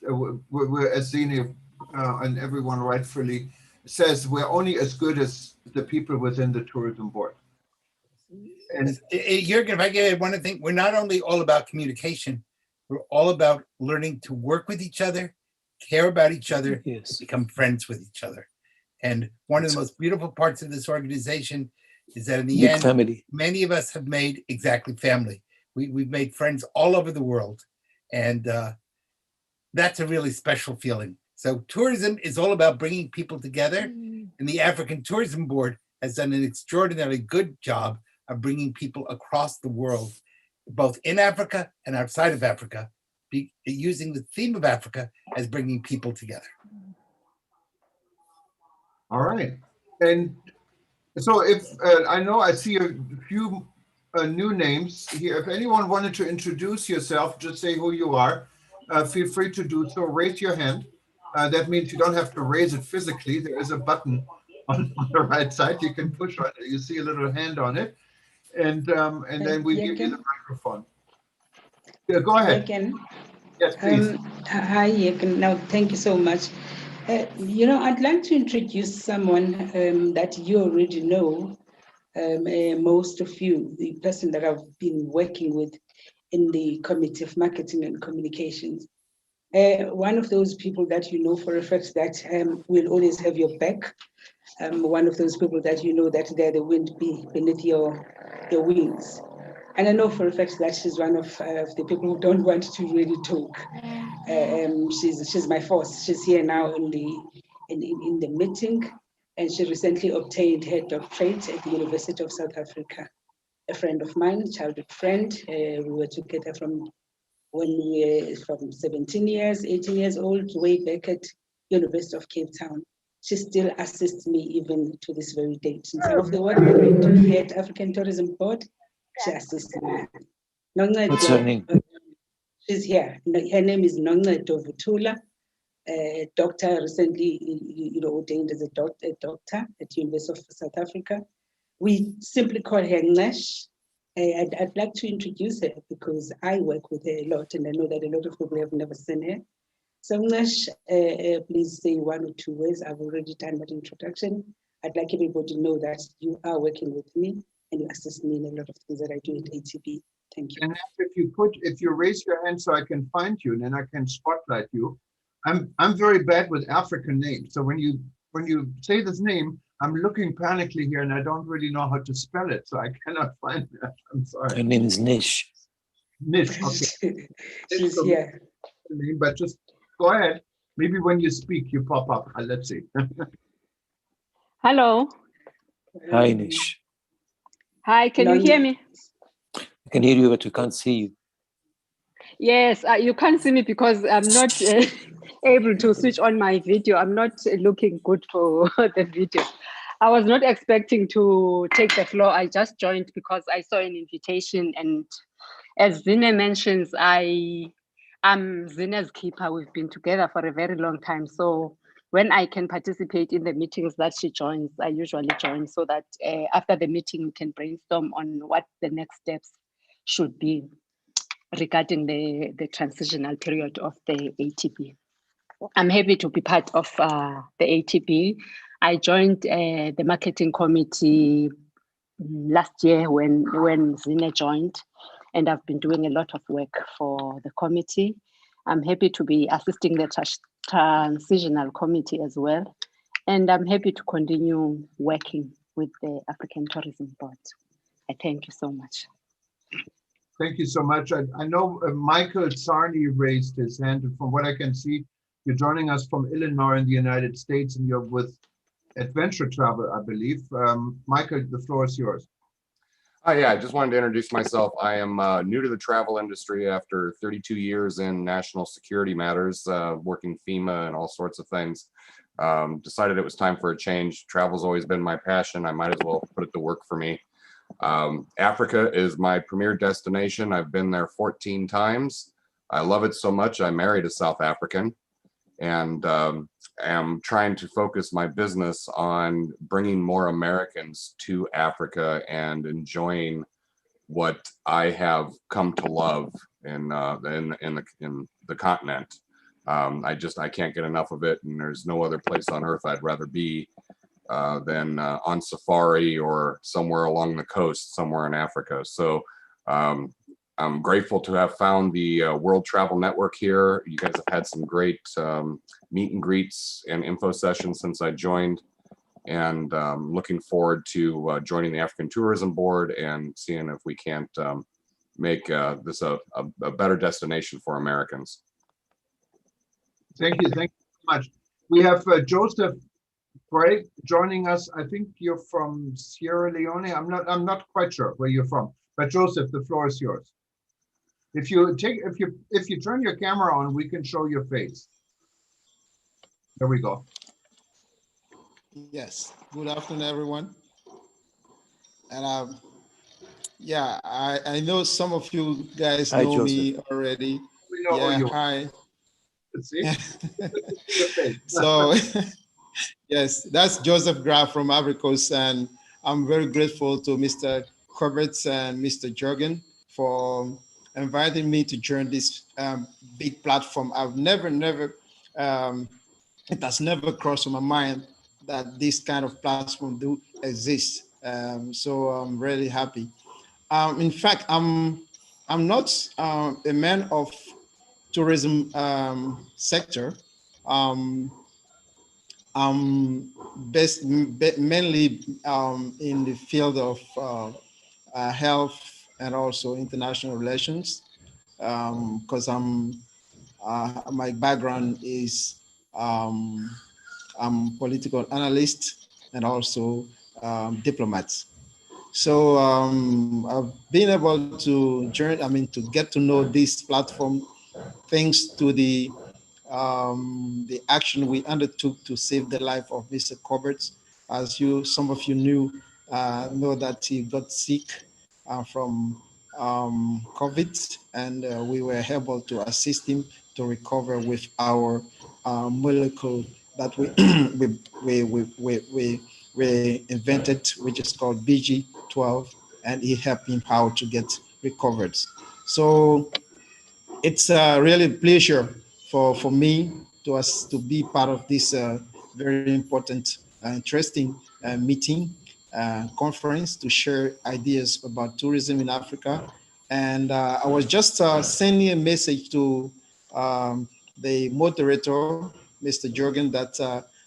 We're, as Zina and everyone rightfully says, we're only as good as the people within the tourism board. And Jürgen, if I can add one thing, we're not only all about communication, we're all about learning to work with each other, care about each other, Yes. become friends with each other. And one of the most beautiful parts of this organization is that in the Big end, family. many of us have made exactly family. We've made friends all over the world. And that's a really special feeling. So tourism is all about bringing people together. And the African Tourism Board has done an extraordinarily good job of bringing people across the world, both in Africa and outside of Africa, using the theme of Africa as bringing people together. all right. And so if I know I see a few new names here. If anyone wanted to introduce yourself, just say who you are. Feel free to do so. Raise your hand. That means you don't have to raise it physically. There is a button on the right side. You can push on it. You see a little hand on it. And then we give you the microphone. Yeah, go ahead. Yes, please. Hi, Jürgen. Now, thank you so much. I'd like to introduce someone that you already know, most of you, the person that I've been working with in the Committee of Marketing and Communications. One of those people that you know for a fact that will always have your back. One of those people that you know that they're the wind beneath your wings. And I know for a fact that she's one of the people who don't want to really talk. She's my force. She's here now in the meeting, and she recently obtained her doctorate at the University of South Africa. A friend of mine, childhood friend. We were together from when we were from 17 years, 18 years old, way back at University of Cape Town. She still assists me even to this very date. In some of the work that we do here at African Tourism Board, she assists me. What's her name? She's here. Her name is Noncedo Vutula, a doctor recently ordained as a doctor at University of South Africa. We simply call her Ngnesh. I'd like to introduce her because I work with her a lot, and I know that a lot of people have never seen her. So Ngnesh, please say one or two words. I've already done that introduction. I'd like everybody to know that you are working with me and you assist me in a lot of things that I do at ATB. Thank you. And if you raise your hand so I can find you, and then I can spotlight you. I'm very bad with African names. So when you say this name, I'm looking panically here and I don't really know how to spell it. So I cannot find that. I'm sorry. Her name is Nish. Nish, okay. She's here. But just go ahead. Maybe when you speak, you pop up. Let's see. Hello. Hi, Nish. Hi, can you hear me? I can hear you, but we can't see you. Yes, you can't see me because I'm not able to switch on my video. I'm not looking good for the video. I was not expecting to take the floor. I just joined because I saw an invitation, and as Zine mentions, I am Zine's keeper. We've been together for a very long time. So when I can participate in the meetings that she joins, I usually join so that after the meeting, we can brainstorm on what the next steps should be regarding the transitional period of the ATB. I'm happy to be part of the ATB. I joined the marketing committee last year when Zine joined, and I've been doing a lot of work for the committee. I'm happy to be assisting the transitional committee as well, and I'm happy to continue working with the African Tourism Board. I thank you so much. Thank you so much. I know Michael Sarney raised his hand, and from what I can see, you're joining us from Illinois in the United States, and you're with Adventure Travel, I believe. Michael, the floor is yours. Yeah, I just wanted to introduce myself. I am new to the travel industry after 32 years in national security matters, working FEMA and all sorts of things. Decided it was time for a change. Travel's always been my passion. I might as well put it to work for me. Africa is my premier destination. I've been there 14 times. I love it so much. I married a South African, and am trying to focus my business on bringing more Americans to Africa and enjoying what I have come to love in the continent. I can't get enough of it, and there's no other place on earth I'd rather be than on safari or somewhere along the coast, somewhere in Africa. So I'm grateful to have found the World Travel Network here. You guys have had some great meet and greets and info sessions since I joined, and looking forward to joining the African Tourism Board and seeing if we can't make this a better destination for Americans. Thank you so much. We have Joseph Gray joining us. I think you're from Sierra Leone. I'm not quite sure where you're from, but Joseph, the floor is yours. If you turn your camera on, we can show your face. There we go. Yes. Good afternoon, everyone. And yeah, I know some of you guys Hi, know Joseph. me already. We know Yeah. you. Hi. Let's see. So yes, that's Joseph Graf from Ivory Coast, and I'm very grateful to Mr. Corbett and Mr. Jorgen for inviting me to join this big platform. I've never, it has never crossed my mind that this kind of platform do exist. So I'm really happy. In fact, I'm not a man of tourism sector. I'm mainly in the field of health and also international relations, because my background is I'm political analyst and also diplomat. So I've been able to to get to know this platform thanks to the action we undertook to save the life of Mr. Corbett. As some of you know that he got sick from COVID, and we were able to assist him to recover with our molecule that we invented, which is called BG12, and it helped him how to get recovered. So it's really a pleasure for me to be part of this very important, interesting meeting, conference to share ideas about tourism in Africa. And I was just sending a message to the moderator, Mr. Jorgen, that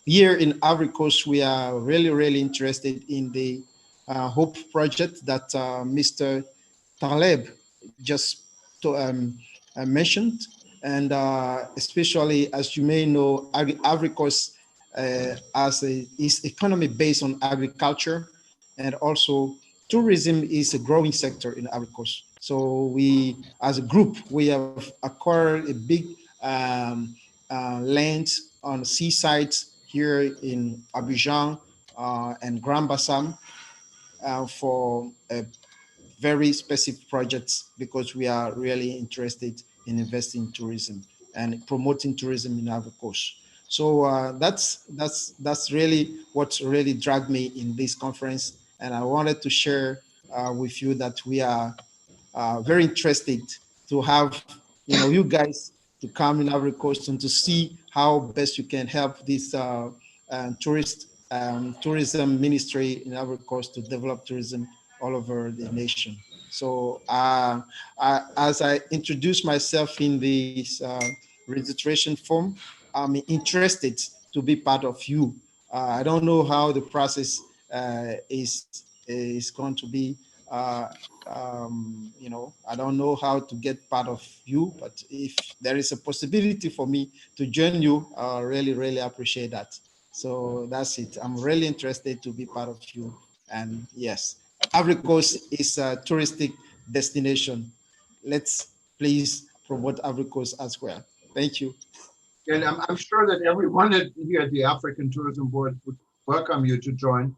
here in Ivory Coast, we are really, really interested in the HOPE project that Mr. Taleb just mentioned. And especially, as you may know, Ivory Coast is economy based on agriculture, and also tourism is a growing sector in Ivory Coast. So we, as a group, we have acquired a big land on seaside here in Abidjan and Grand Bassam for very specific projects, because we are really interested in investing in tourism and promoting tourism in Ivory Coast. So that's really what really dragged me in this conference, and I wanted to share with you that we are very interested to have you guys to come in Ivory Coast and to see how best you can help this tourism ministry in Ivory Coast to develop tourism all over the nation. So as I introduce myself in this registration form, I'm interested to be part of you. I don't know how the process is going to be. I don't know how to get part of you, but if there is a possibility for me to join you, I really, really appreciate that. So that's it. I'm really interested to be part of you. And yes, Ivory Coast is a touristic destination. Let's please promote Ivory Coast as well. Thank you. And I'm sure that everyone here at the African Tourism Board would welcome you to join.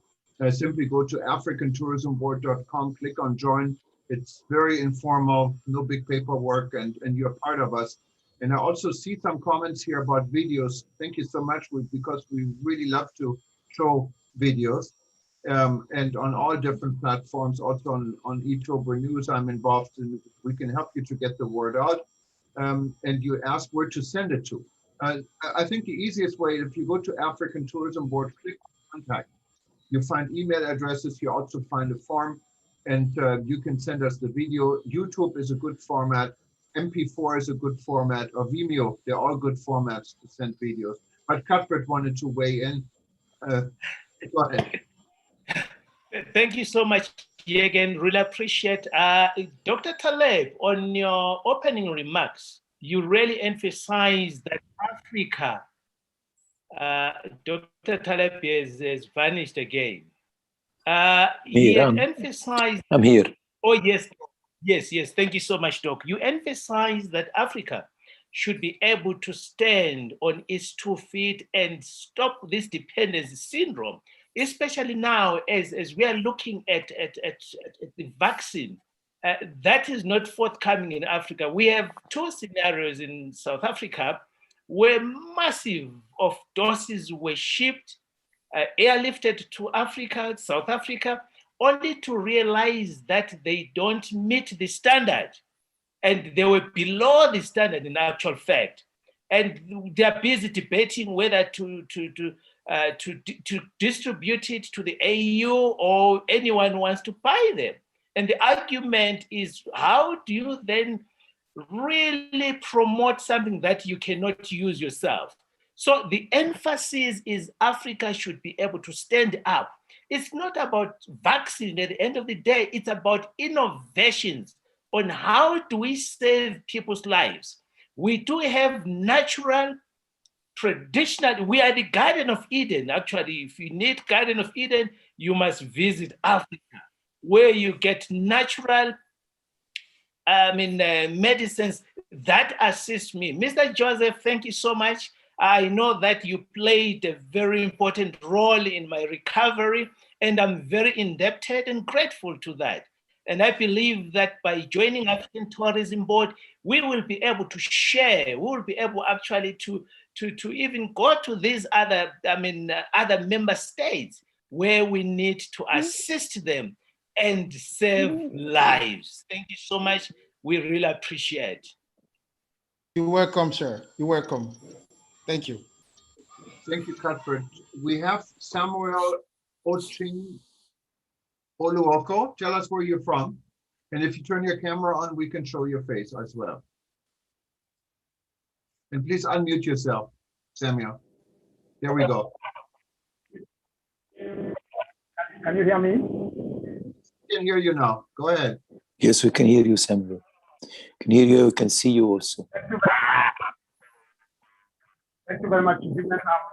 Simply go to africantourismboard.com, click on join. It's very informal, no big paperwork, and you're part of us. And I also see some comments here about videos. Thank you so much, because we really love to show videos. And on all different platforms, also on eTurboNews, I'm involved, and we can help you to get the word out. And you ask where to send it to. I think the easiest way, if you go to African Tourism Board, click on contact. You find email addresses, you also find a form, and you can send us the video. YouTube is a good format, MP4 is a good format, or Vimeo, they're all good formats to send videos. But Cuthbert wanted to weigh in. Go ahead. Thank you so much, Jürgen. Really appreciate. Dr. Taleb, on your opening remarks, you really emphasize that Africa, Dr. Taleb has vanished again. He had emphasized. I'm here. Oh, yes. Yes. Thank you so much, Doc. You emphasize that Africa should be able to stand on its 2 feet and stop this dependency syndrome, especially now as we are looking at the vaccine. That is not forthcoming in Africa. We have 2 scenarios in South Africa where massive of doses were shipped, airlifted to Africa, South Africa, only to realize that they don't meet the standard. And they were below the standard in actual fact. And they are busy debating whether to distribute it to the AU or anyone wants to buy them. And the argument is, how do you then really promote something that you cannot use yourself? So the emphasis is Africa should be able to stand up. It's not about vaccine at the end of the day, it's about innovations on how do we save people's lives. We do have natural, traditional, we are the Garden of Eden. Actually, if you need Garden of Eden, you must visit Africa, where you get natural medicines that assist me. Mr. Joseph, thank you so much. I know that you played a very important role in my recovery, and I'm very indebted and grateful to that. And I believe that by joining African Tourism Board, we will be able to share, we will be able actually to even go to these other member states where we need to assist them and save lives. Thank you so much. We really appreciate. You're welcome, sir. You're welcome. Thank you. Thank you, Cuthbert. We have Samuel Oching Oluoko. Tell us where you're from. And if you turn your camera on, we can show your face as well. And please unmute yourself, Samuel. There we go. Can you hear me? We can hear you now. Go ahead. Yes, we can hear you, Samuel. Can hear you, we can see you also. Thank you very much.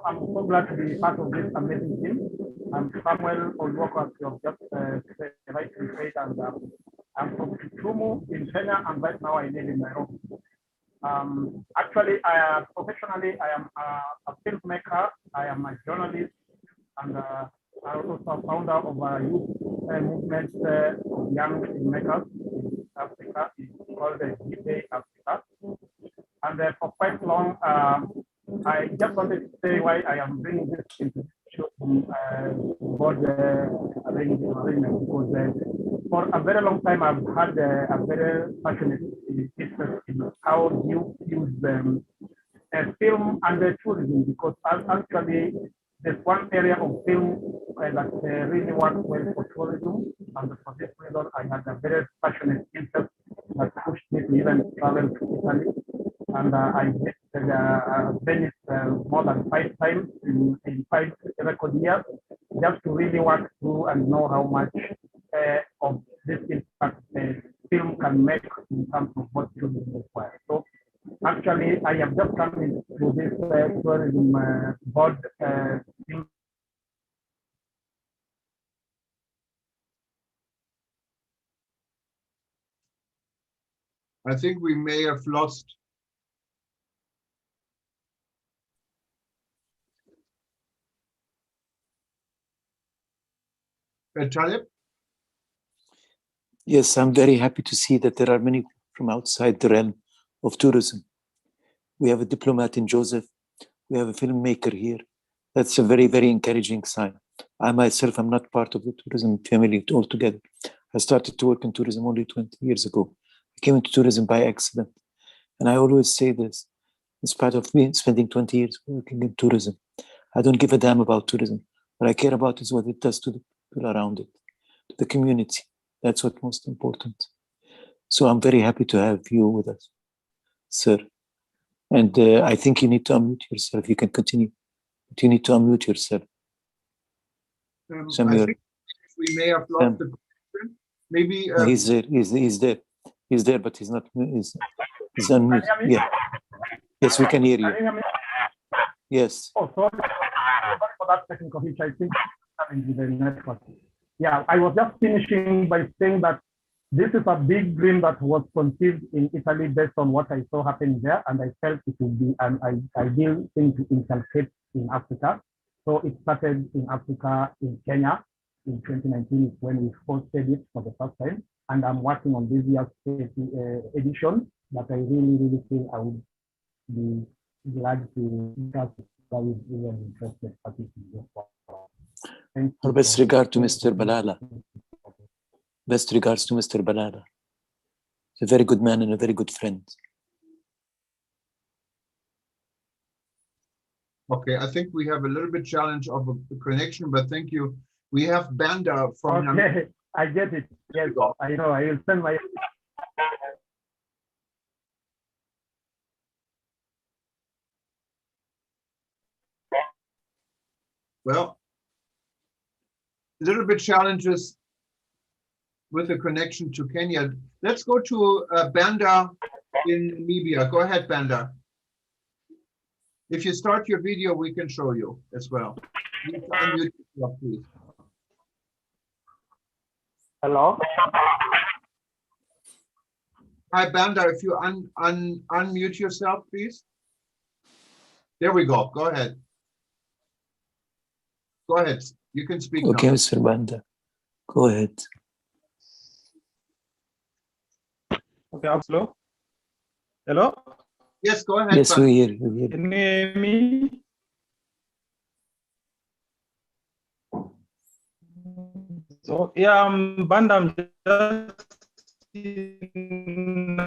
I'm so glad to be part of this amazing team. I'm Samuel Oluoko, as you have just rightly said, and I'm from Kisumu in Kenya, and right now I live in Nairobi. Actually, professionally, I am a filmmaker, I am a journalist, and I'm also a founder of a youth movement of young filmmakers in Africa. It's called the GPA Africa. And for quite long, I just wanted to say why I am bringing this into board arrangement, because for a very long time I've had a very passionate interest in how you use film and tourism, because actually there's one area of film that really works well for tourism, and for this reason I had a very passionate interest that pushed me to even travel to Italy. And I visited Venice more than 5 times in 5 record years, just to really work through and know how much of this impact film can make in terms of what tourism requires. So actually, I have just come into this tourism board I think we may have lost. Talib? Yes, I'm very happy to see that there are many from outside the realm of tourism. We have a diplomat in Joseph. We have a filmmaker here. That's a very, very encouraging sign. I myself am not part of the tourism family altogether. I started to work in tourism only 20 years ago. I came into tourism by accident. And I always say this, in spite of me spending 20 years working in tourism, I don't give a damn about tourism. What I care about is what it does to the people around it, to the community. That's what's most important. So I'm very happy to have you with us, sir. And I think you need to unmute yourself. You can continue, but you need to unmute yourself. I think we may have lost the question. Maybe no, he's there. He's there. He's there, but he's not. He's unmuted. Yeah. Yes, we can hear you. Yes. Oh, sorry for that technical hitch. I think with the network. Yeah, I was just finishing by saying that this is a big dream that was conceived in Italy based on what I saw happening there, and I felt it would be an ideal thing to inculcate in Africa. So it started in Africa, in Kenya, in 2019 is when we hosted it for the first time, and I'm working on this year's edition that I really feel I would be glad to discuss with even interested parties in this one. Our best regard to Mr. Balala. Best regards to Mr. Balala. He's a very good man and a very good friend. Okay, I think we have a little bit challenge of a connection, but thank you. We have Banda from. Okay, I get it. Yes, I know. I will send my. Well, a little bit challenges with the connection to Kenya. Let's go to Banda in Namibia. Go ahead, Banda. If you start your video, we can show you as well. You can unmute yourself, please. Hello. Hi, Banda. If you unmute yourself, please. There we go. Go ahead. Go ahead. You can speak okay, now. Mr. Banda. Go ahead. Okay, hello. Hello. Yes, go ahead. Yes, we hear you. Can you hear me? So yeah, I'm Banda. I'm just in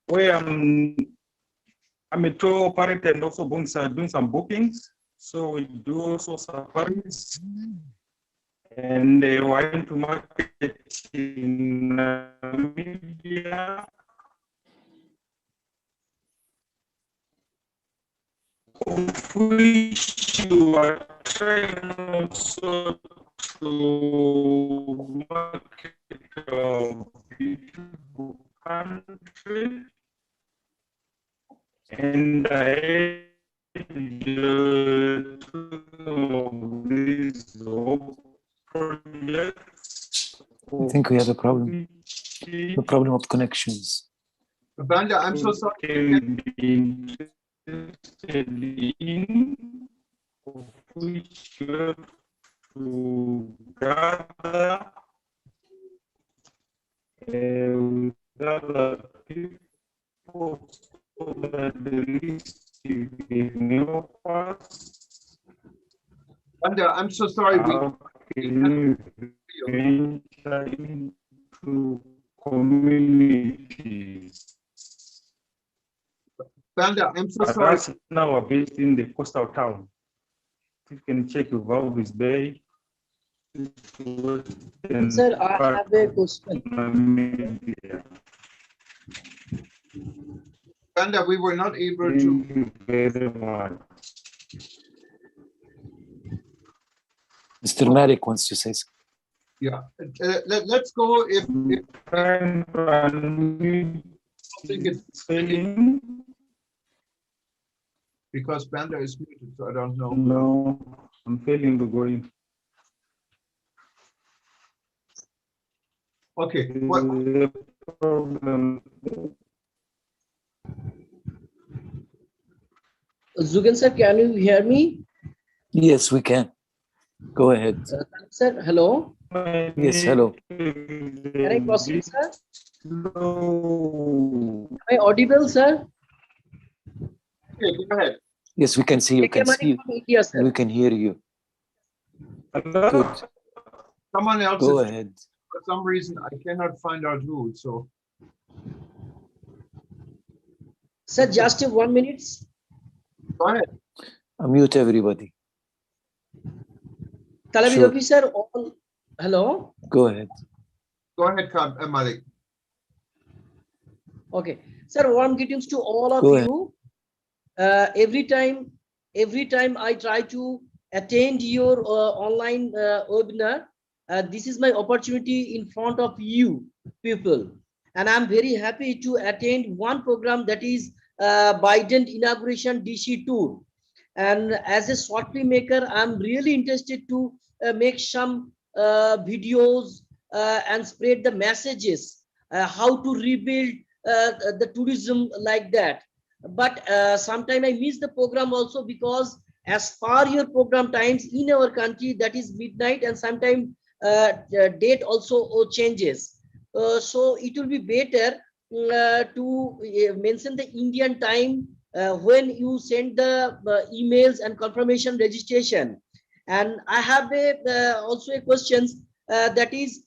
where I'm a tour operator and also doing some bookings. So we do also safaris. And they want to market in Namibia. Of which you are trying also to market a beautiful country. And I I think we have a problem. The problem of connections. Banda, I'm so sorry. Which you have to gather gather people so that the list is new us. Banda, I'm so sorry. Venture into communities. Banda, I'm so sorry. Now we're based in the coastal town. You can check your Valvis Bay. Sir, I have a question. Banda, we were not able to. Thank you very much. Mr. Malik wants to say something. Yeah, let's go if I think it's failing because Banda is muted, so I don't know. No, I'm failing to go in. Okay. What? Zugan sir, can you hear me? Yes, we can. Go ahead. Sir, hello. Yes, hello. Can I proceed, sir? Am I audible, sir? Okay, go ahead. Yes, we can see you. Can see you. India, sir. We can hear you. Good. Someone else Go is, ahead. for some reason, I cannot find out who, so. Sir, just 1 minute. Go ahead. Unmute everybody. Talabi Sure. officer, all. Hello. Go ahead. Go ahead, Malik. Okay. Sir, warm greetings to all of Go ahead. you. Every time I try to attend your online webinar, this is my opportunity in front of you people. And I'm very happy to attend one program, that is Biden inauguration DC tour. And as a short filmmaker, I'm really interested to make some videos and spread the messages, how to rebuild the tourism like that. But sometimes I miss the program also, because as far your program times in our country, that is midnight, and sometimes the date also changes. So it will be better to mention the Indian time when you send the emails and confirmation registration. And I have also a question, that is,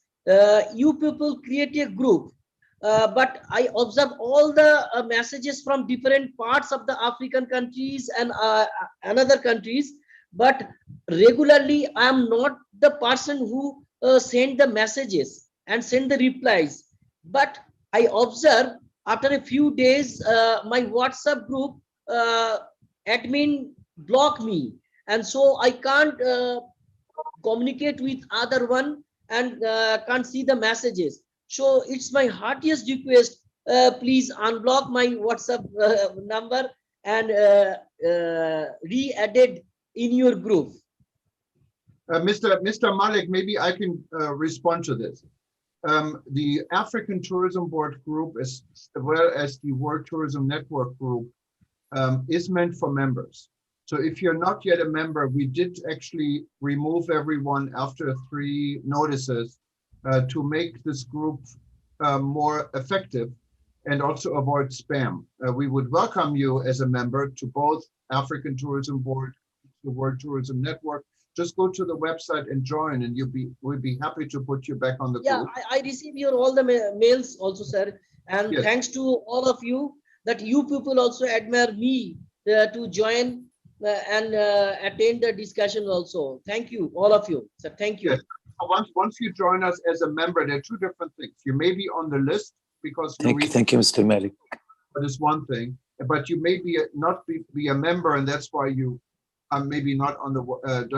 you people create a group, but I observe all the messages from different parts of the African countries and another countries, but regularly I am not the person who send the messages and send the replies. But I observe after a few days, my WhatsApp group admin block me, and so I can't communicate with other one, and can't see the messages. So it's my heartiest request, please unblock my WhatsApp number and re-added in your group. Mr. Malik, maybe I can respond to this. The African Tourism Board group, as well as the World Tourism Network group, is meant for members. So if you're not yet a member, we did actually remove everyone after 3 notices to make this group more effective and also avoid spam. We would welcome you as a member to both African Tourism Board, the World Tourism Network. Just go to the website and join, and we'll be happy to put you back on the group. I receive your all the mails also, sir, and Yes. thanks to all of you that you people also admire me to join and attend the discussion also. Thank you, all of you, sir. Thank you. Yes. Once you join us as a member, there are 2 different things. You may be on the list because Thank you, Mr. Malik. That is one thing, but you may not be a member, and that's why you maybe not on the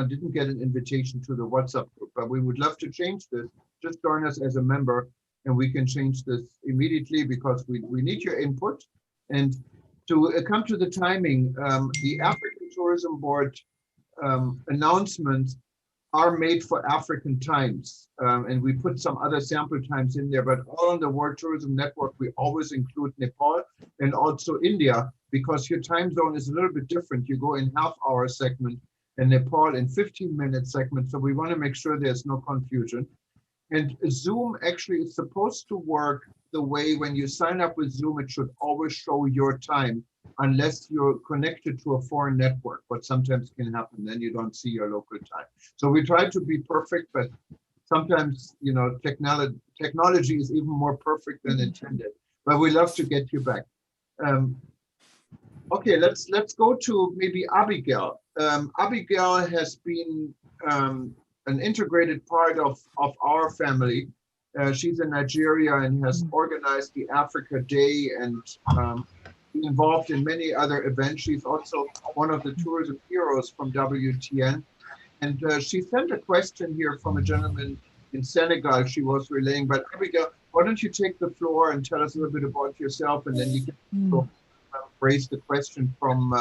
didn't get an invitation to the WhatsApp group. But we would love to change this. Just join us as a member, and we can change this immediately, because we need your input. And to come to the timing, the African Tourism Board announcements are made for African times, and we put some other sample times in there, but all on the World Tourism Network, we always include Nepal and also India, because your time zone is a little bit different. You go in half-hour segment and Nepal in 15-minute segment, so we want to make sure there's no confusion. And Zoom actually is supposed to work the way when you sign up with Zoom, it should always show your time, unless you're connected to a foreign network, but sometimes can happen, then you don't see your local time. So we try to be perfect, but sometimes, you know, technology is even more perfect than intended, but we love to get you back. Okay, let's go to maybe Abigail. Abigail has been an integrated part of our family. She's in Nigeria and has organized the Africa Day and involved in many other events. She's also one of the tourism heroes from WTN. And she sent a question here from a gentleman in Senegal she was relaying. But Abigail, why don't you take the floor and tell us a little bit about yourself, and then you can raise the question from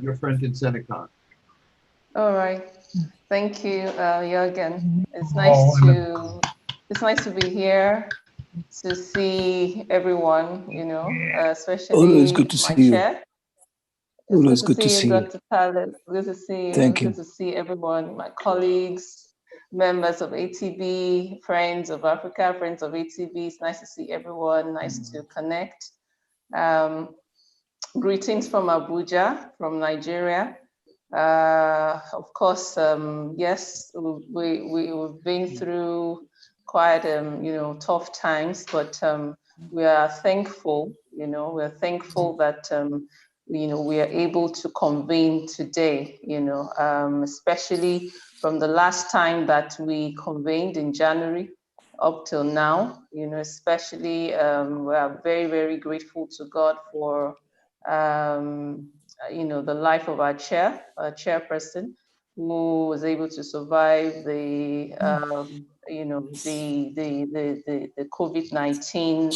your friend in Senegal. All right. Thank you, Jürgen. It's nice to It's nice to be here, to see everyone, you know, Always especially good to my see you. chair. It's Always good good to to see you, see you. Dr. Khaled. Good to see you. Thank you. Good to see everyone, my colleagues, members of ATB, friends of Africa, friends of ATB. It's nice to see everyone. Nice to connect. Greetings from Abuja, from Nigeria. Of course, yes, we've been through quite, you know, tough times, but we are thankful, you know, we're thankful that, you know, we are able to convene today, you know, especially from the last time that we convened in January up till now, you know, especially we are very, very grateful to God for you know, the life of our chairperson, who was able to survive the, you know, the COVID-19,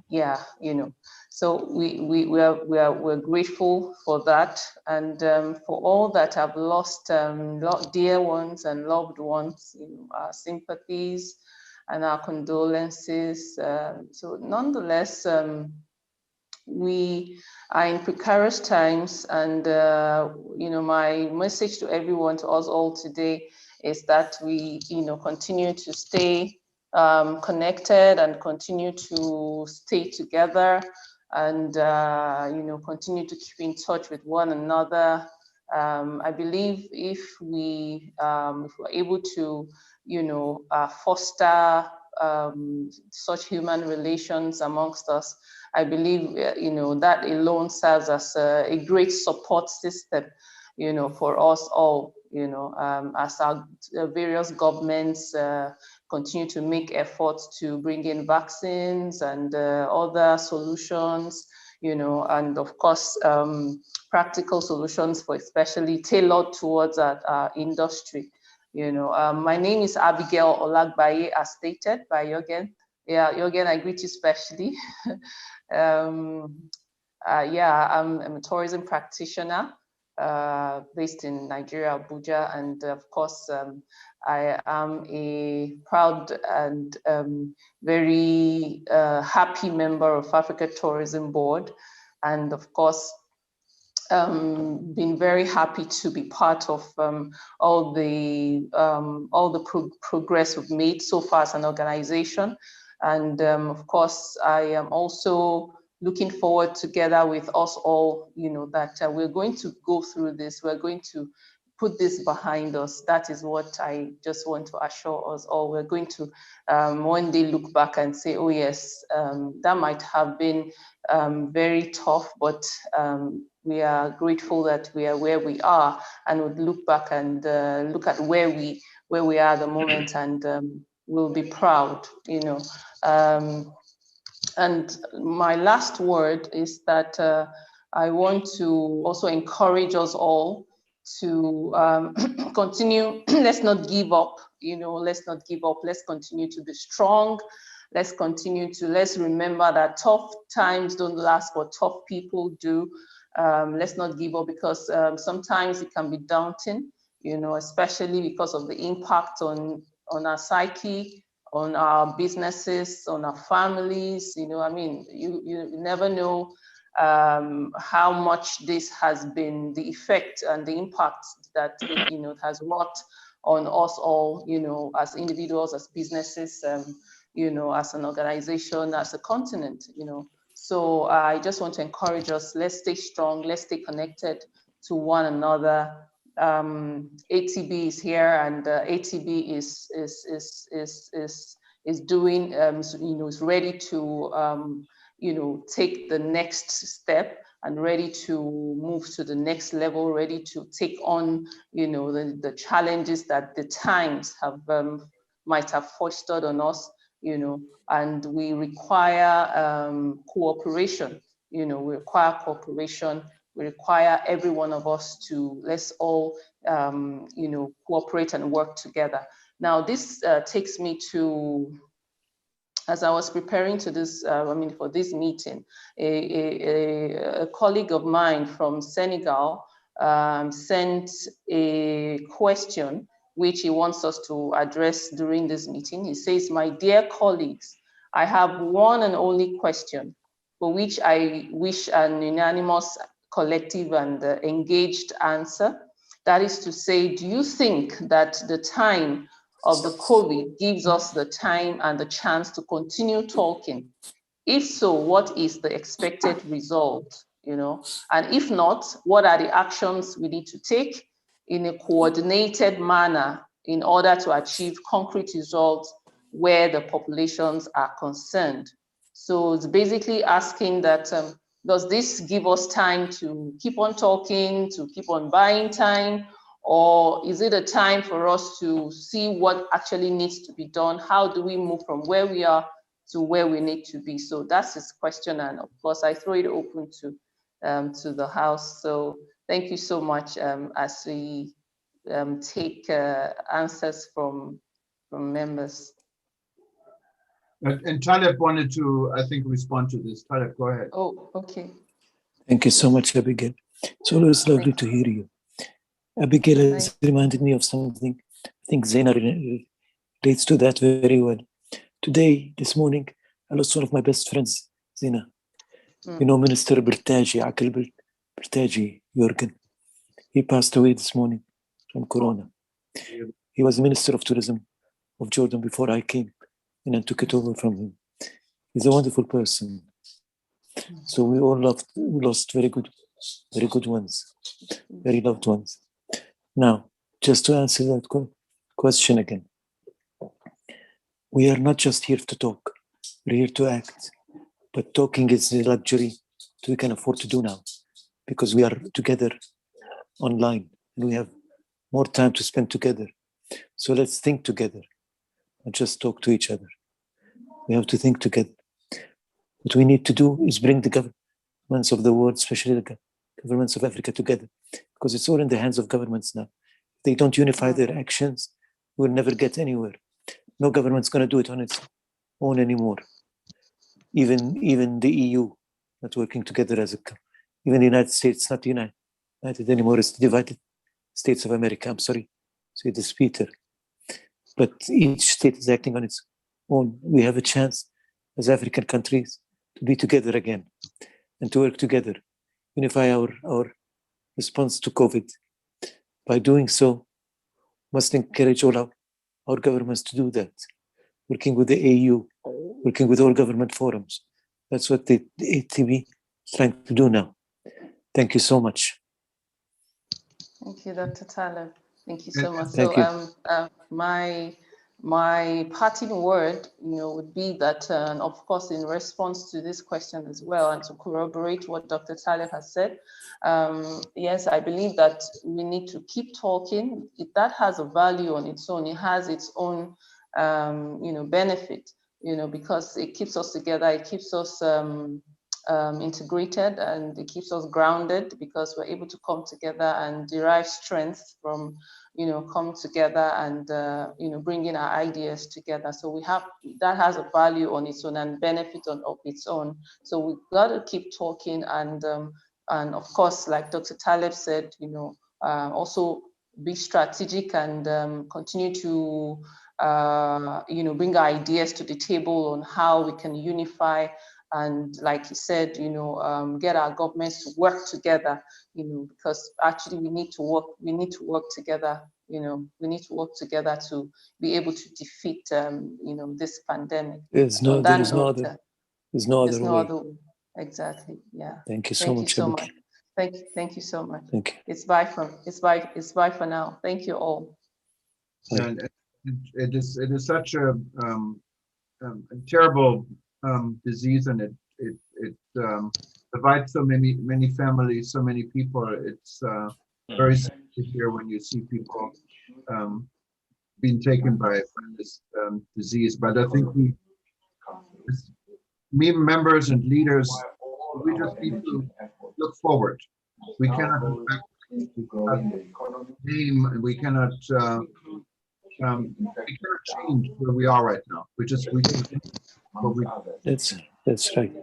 yeah, you know. So we're grateful for that, and for all that have lost dear ones and loved ones, you know, our sympathies and our condolences. So nonetheless, we are in precarious times, and you know, my message to everyone, to us all today, is that we, you know, continue to stay connected and continue to stay together, and you know, continue to keep in touch with one another. I believe if we're able to, you know, foster such human relations amongst us, I believe, you know, that alone serves as a great support system, you know, for us all, you know, as our various governments continue to make efforts to bring in vaccines and other solutions, you know, and of course, practical solutions for especially tailored towards our industry. You know, my name is Abigail Olagbaye, as stated by Jürgen. Yeah, Jürgen, I greet you specially. Yeah, I'm a tourism practitioner based in Nigeria, Abuja, and of course, I am a proud and very happy member of Africa Tourism Board, and of course, been very happy to be part of all the progress we've made so far as an organization. And of course, I am also looking forward, together with us all, you know, that we're going to go through this. We're going to put this behind us. That is what I just want to assure us all. We're going to one day look back and say, oh yes, that might have been very tough, but we are grateful that we are where we are, and would look back and look at where we are at the moment, and we'll be proud, you know. And my last word is that I want to also encourage us all to continue. Let's not give up, you know, let's not give up. Let's continue to be strong. Let's remember that tough times don't last, but tough people do. Let's not give up, because sometimes it can be daunting, you know, especially because of the impact on our psyche, on our businesses, on our families. You know, I mean, you never know how much this has been, the effect and the impact that it, you know, has wrought on us all, you know, as individuals, as businesses, you know, as an organization, as a continent, you know. So I just want to encourage us, let's stay strong, let's stay connected to one another. ATB is here, and ATB is doing, you know, is ready to, you know, take the next step and ready to move to the next level, ready to take on, you know, the challenges that the times have might have foisted on us, you know, and we require cooperation. You know, we require cooperation. We require every one of us to, let's all, you know, cooperate and work together. Now, this takes me to, as I was preparing to this, for this meeting, a colleague of mine from Senegal sent a question which he wants us to address during this meeting. He says, "My dear colleagues, I have one and only question for which I wish an unanimous, collective, and engaged answer. That is to say, do you think that the time of the COVID gives us the time and the chance to continue talking? If so, what is the expected result? And if not, what are the actions we need to take in a coordinated manner in order to achieve concrete results where the populations are concerned?" So it's basically asking that, does this give us time to keep on talking, to keep on buying time, or is it a time for us to see what actually needs to be done? How do we move from where we are to where we need to be? So that's his question, and of course I throw it open to the House. So thank you so much as we take answers from members. And Taleb wanted to, I think, respond to this. Taleb, go ahead. Oh, okay. Thank you so much, Abigail. It's always lovely to hear you. Abigail has reminded me of something. I think Zaina relates to that very well. Today, this morning, I lost one of my best friends, Zaina. You know, Minister Bertaji, Akil Bertaji, Jorgen. He passed away this morning from Corona. He was Minister of Tourism of Jordan before I came, and I took it over from him. He's a wonderful person. So we all lost very good ones, very loved ones. Now, just to answer that question again, we are not just here to talk, we're here to act. But talking is a luxury that we can afford to do now because we are together online and we have more time to spend together. So let's think together, not just talk to each other. We have to think together. What we need to do is bring the governments of the world, especially the governments of Africa, together, because it's all in the hands of governments now. If they don't unify their actions, we'll never get anywhere. No government's going to do it on its own anymore. Even the EU, not working together as even the United States, not united anymore. It's the divided States of America. I'm sorry, say this, Peter. But each state is acting on its own. We have a chance as African countries to be together again and to work together, unify our response to COVID. By doing so, we must encourage all our governments to do that, working with the AU, working with all government forums. That's what the ATB is trying to do now. Thank you so much. Thank you, Dr. Taleb. Thank you so much. Thank So my parting word, would be that, of course, in response to this question as well, and to corroborate what Dr. Taleb has said, yes, I believe that we need to keep talking. That has a value on its own. It has its own, benefit, because it keeps us together. It keeps us integrated, and it keeps us grounded because we're able to come together and derive strength from come together and bringing our ideas together. So that has a value on its own and benefit of its own. So we've got to keep talking, and of course, like Dr. Taleb said, also be strategic and continue to bring our ideas to the table on how we can unify. And like he said, get our governments to work together, because actually we need to work together, we need to work together to be able to defeat, this pandemic. There's no other way. Exactly. Yeah. Thank you so much. Thank you so much. Thank you. It's bye for now. Thank you all. And it is such a terrible disease, and it divides so many families, so many people. It's very sad to hear when you see people being taken by this disease. But I think members and leaders, we just need to look forward. We cannot look back. We cannot change where we are right now. That's right.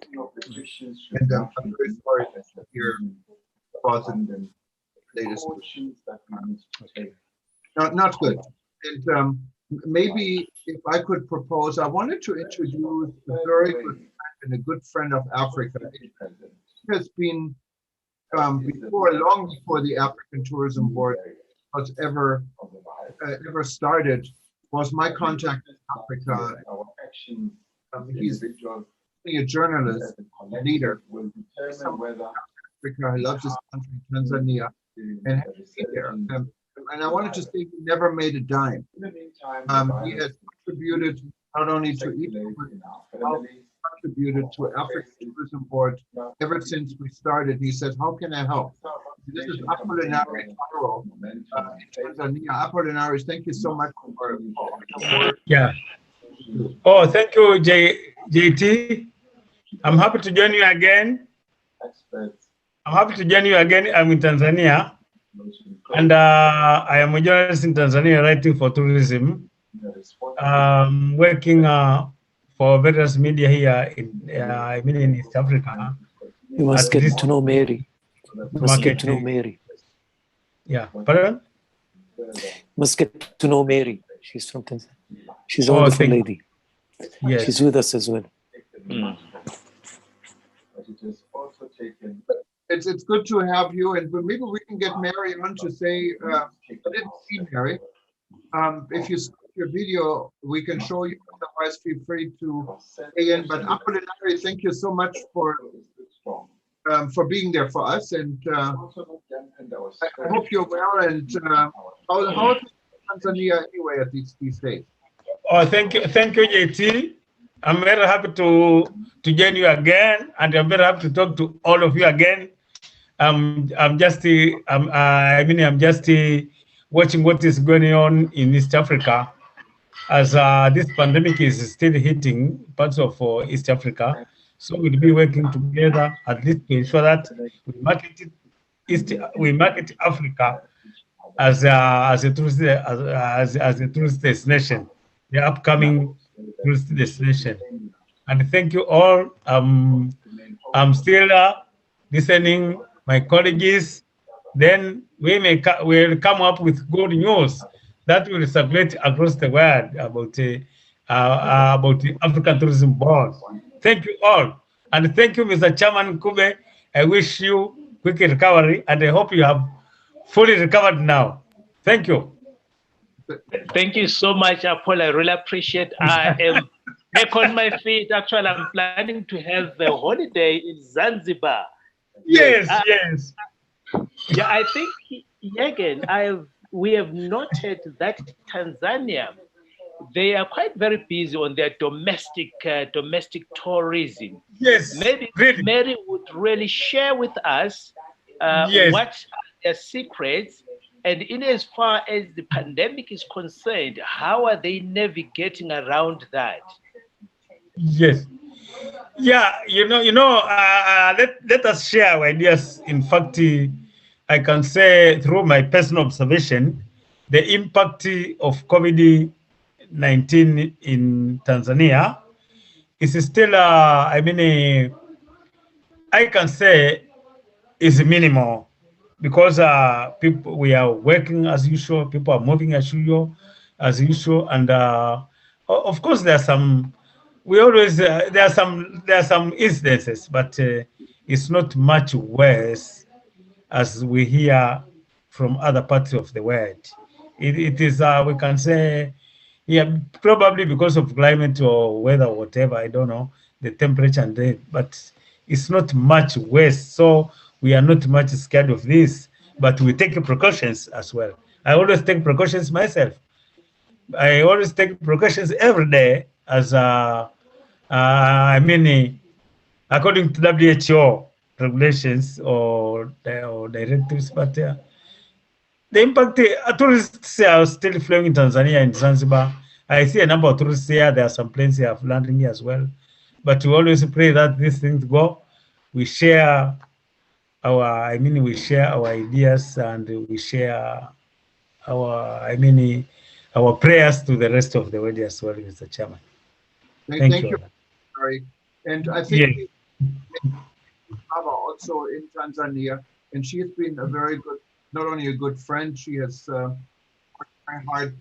And I'm very sorry to hear about the latest. Not good. And maybe if I could propose, I wanted to introduce a very good friend and a good friend of Africa. He has been long before the African Tourism Board was ever started, was my contact in Africa. He's a journalist, a leader. Africa, he loves his country, Tanzania, and has been there. And I wanted to say he never made a dime. He has contributed not only to eTurbo, but contributed to African Tourism Board ever since we started. He says, how can I help? This is Apolinari Cairo in Tanzania. Apolinari, thank you so much for your work. Yeah. Oh, thank you, JT. I'm happy to join you again. I'm in Tanzania. And I am a journalist in Tanzania writing for tourism. Working for various media here in East Africa. You must get to know Mary. You must get to know Mary. Yeah, pardon? You must get to know Mary. She's from Tanzania. She's a wonderful lady. Yes. She's with us as well. It's good to have you, and maybe we can get Mary on to say, I didn't see Mary. If you start your video, we can show you, otherwise feel free to stay in. But Apolinari, thank you so much for being there for us, and I hope you're well. And how is Tanzania anyway at these days? Oh, thank you, JT. I'm very happy to join you again, and I'm very happy to talk to all of you again. I'm just watching what is going on in East Africa, as this pandemic is still hitting parts of East Africa. So we'll be working together at least to ensure that we market Africa as a tourist destination, the upcoming tourist destination. And thank you all. I'm still listening my colleagues. Then we'll come up with good news that will circulate across the world about the African Tourism Board. Thank you all. And thank you, Mr. Chairman Kube. I wish you quick recovery, and I hope you have fully recovered now. Thank you. Thank you so much, Apol. I really appreciate. I am back on my feet. Actually, I'm planning to have a holiday in Zanzibar. Yes. Yeah, I think, again, we have noted that Tanzania, they are quite very busy on their domestic tourism. Yes. Maybe really. Mary would really share with us Yes. what are their secrets, and in as far as the pandemic is concerned, how are they navigating around that? Yes. Yeah, let us share our ideas. In fact, I can say through my personal observation, the impact of COVID-19 in Tanzania is still, I can say is minimal, because we are working as usual, people are moving as usual, and of course there are some. There are some incidences, but it's not much worse as we hear from other parts of the world. It is, we can say, yeah, probably because of climate or weather or whatever, I don't know, the temperature and that, but it's not much worse. So we are not much scared of this, but we take precautions as well. I always take precautions myself. I always take precautions every day as according to WHO regulations or directives, but the impact, tourists are still flowing in Tanzania and Zanzibar. I see a number of tourists here. There are some planes here landing here as well. But we always pray that these things go. We share our ideas, and we share our prayers to the rest of the world as well, Mr. Chairman. Thank you. Sorry. And I think also in Tanzania, and she has been a very good, not only a good friend, she has worked my heart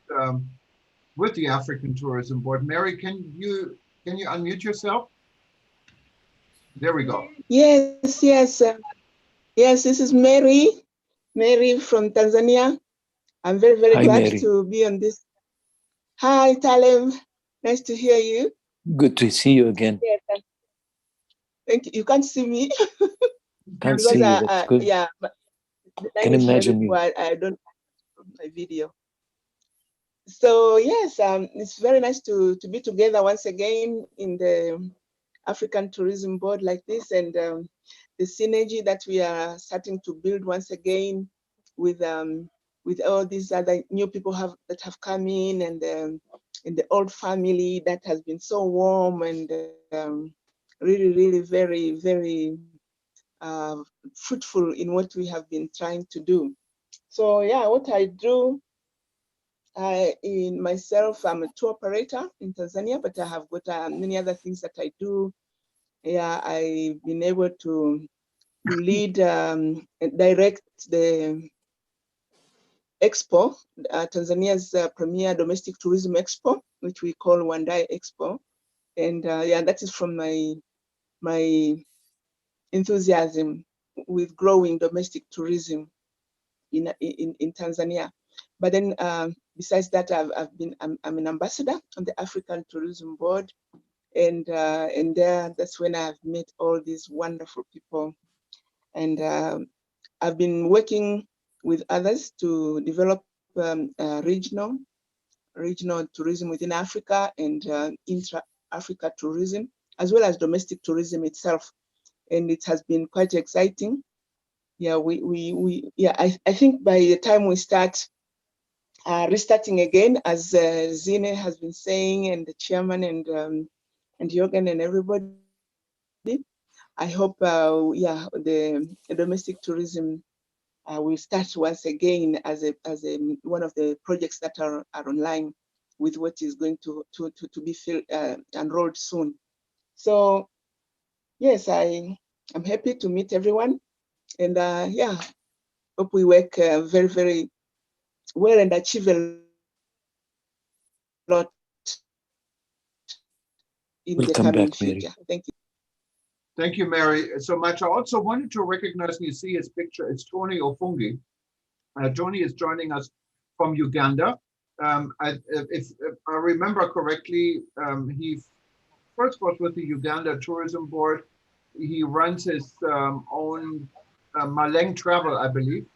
with the African Tourism Board. Mary, can you unmute yourself? There we go. Yes, yes. Yes, this is Mary from Tanzania. I'm very, very Hi, glad Mary. to be on this. Hi, Talem. Nice to hear you. Good to see you again. Yes, thank you. You can't see me. Can't see you, that's good. Yeah, but the line Can is very imagine you. poor. I don't have my video. So yes, it's very nice to be together once again in the African Tourism Board like this, and the synergy that we are starting to build once again with all these other new people that have come in, and the old family that has been so warm and really, really very, very fruitful in what we have been trying to do. So yeah, what I do in myself, I'm a tour operator in Tanzania, but I have got many other things that I do. Yeah, I've been able to lead and direct the Expo, Tanzania's premier domestic tourism expo, which we call Wandai Expo. And yeah, that is from my enthusiasm with growing domestic tourism in Tanzania. But then besides that, I'm an ambassador on the African Tourism Board, and there, that's when I've met all these wonderful people, and I've been working with others to develop regional tourism within Africa and intra-Africa tourism, as well as domestic tourism itself, and it has been quite exciting. Yeah, I think by the time we start restarting again, as Zine has been saying, and the chairman and Jorgen and everybody, I hope yeah, the domestic tourism will start once again as one of the projects that are online with what is going to be enrolled soon. So yes, I'm happy to meet everyone, and yeah, hope we work very, very well and achieve a lot in the coming future. Thank you. Thank you, Mary, so much. I also wanted to recognize, and you see his picture, it's Tony Ofungi. Tony is joining us from Uganda. If I remember correctly, he first was with the Uganda Tourism Board. He runs his own Maleng Travel, I believe,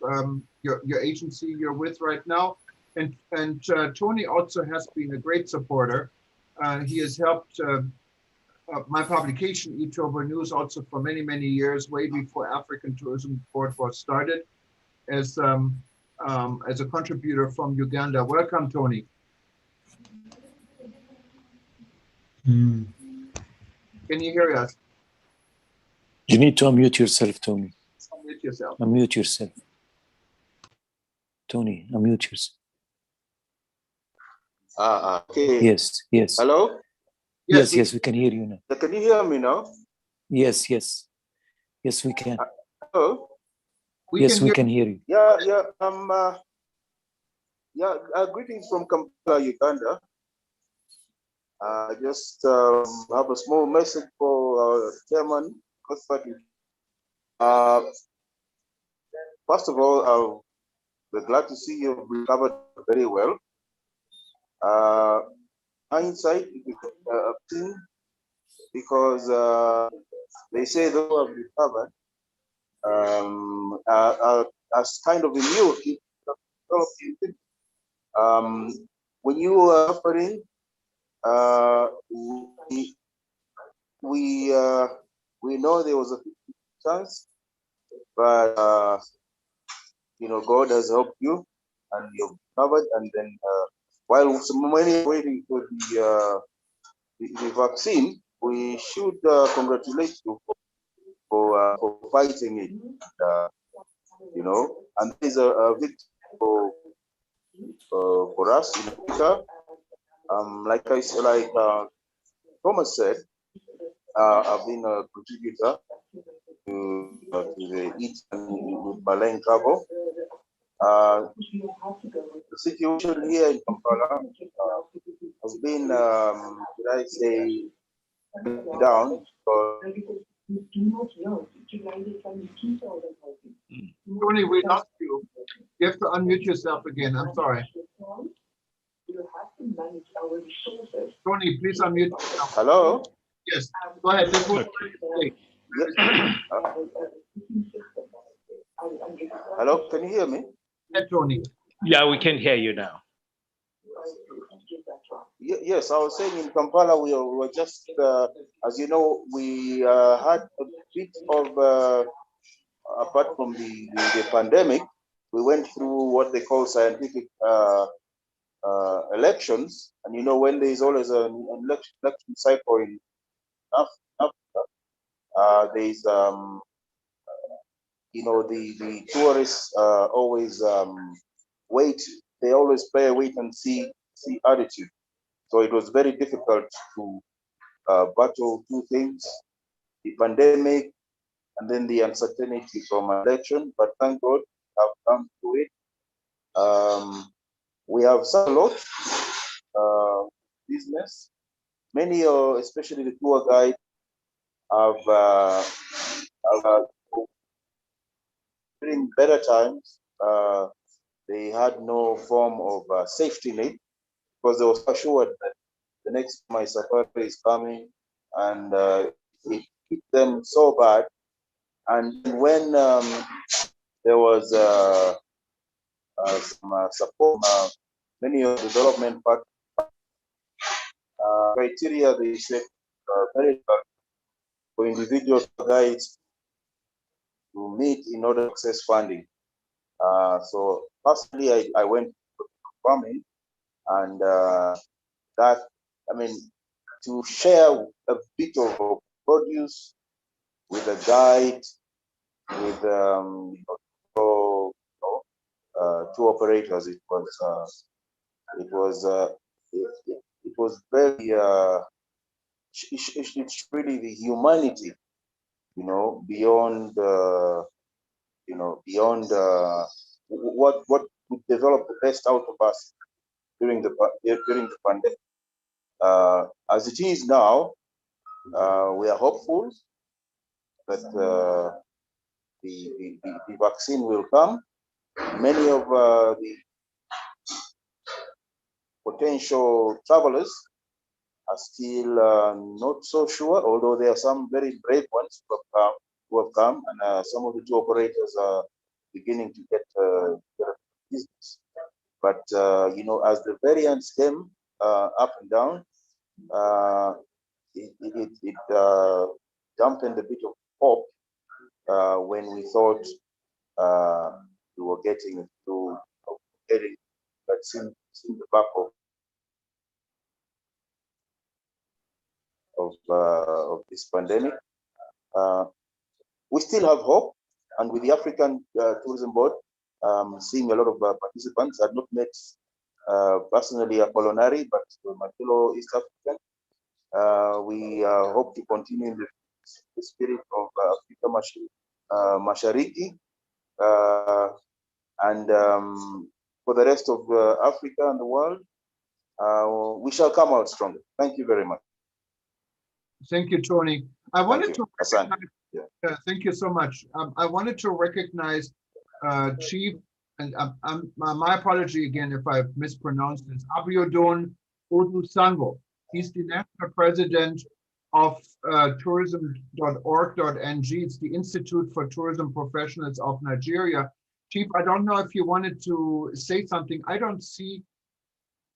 your agency you're with right now. And Tony also has been a great supporter. He has helped my publication, eTurboNews, also for many, many years, way before African Tourism Board was started, as a contributor from Uganda. Welcome, Tony. Can you hear us? You need to unmute yourself, Tony. Unmute yourself. Unmute yourself. Tony, unmute yourself. Okay. Yes, yes. Hello? Yes, yes, we can hear you now. Can you hear me now? Yes, yes. Yes, we can. Hello? Yes, we can hear you. Yeah, greetings from Kampala, Uganda. I just have a small message for Chairman. First of all, we're glad to see you've recovered very well. Hindsight is a thing, because they say those who have recovered as kind of immunity. When you are suffering, we know there was a chance, but you know, God has helped you and you've recovered. And then while many are waiting for the vaccine, we should congratulate you for fighting it. You know, and there's a victory for us in Africa. Like Thomas said, I've been a contributor to the Eat and Maleng Travel. the situation here in Kampala has been, should I say, down. Tony, we lost you. You have to unmute yourself again. I'm sorry. Tony, please unmute yourself. Hello? Yes, go ahead. This was Hello, can you hear me? Hey, Tony. Yeah, we can hear you now. Yes, I was saying in Kampala, we were just, as you know, we had a bit of, apart from the pandemic, we went through what they call scientific elections. And you know, when there is always an election cycle in Africa, there is, you know, the tourists always wait. They always play a wait and see attitude. So it was very difficult to battle two things: the pandemic and then the uncertainty from election. But thank God, have come to it. We have some lot business. Many, especially the tour guide, have during better times. They had no form of safety net because they were assured that the next my safari is coming, and it hit them so bad. And when there was some support, many of the development criteria, they said very hard for individual guides to meet in order to access funding. So personally, I went to farming, and that, I mean, to share a bit of produce with a guide, with two operators, it was very it's really the humanity, you know, beyond you know, beyond what would develop the best out of us during the pandemic. As it is now, we are hopeful that the vaccine will come. Many of the potential travelers are still not so sure, although there are some very brave ones who have come, and some of the tour operators are beginning to get business. But you know, as the variants came up and down, it dampened a bit of hope when we thought we were getting vaccine in the back of this pandemic. We still have hope, and with the African Tourism Board, seeing a lot of participants. I've not met personally a Polonari, but my fellow East African. We hope to continue in the spirit of Africa Mashariki, and for the rest of Africa and the world, we shall come out stronger. Thank you very much. Thank you, Tony. I wanted to recognize, thank you so much. I wanted to recognize Chief, and my apology again if I mispronounced this, Abiodun Odusango. He's the national president of tourism.org.ng. It's the Institute for Tourism Professionals of Nigeria. Chief, I don't know if you wanted to say something. I don't see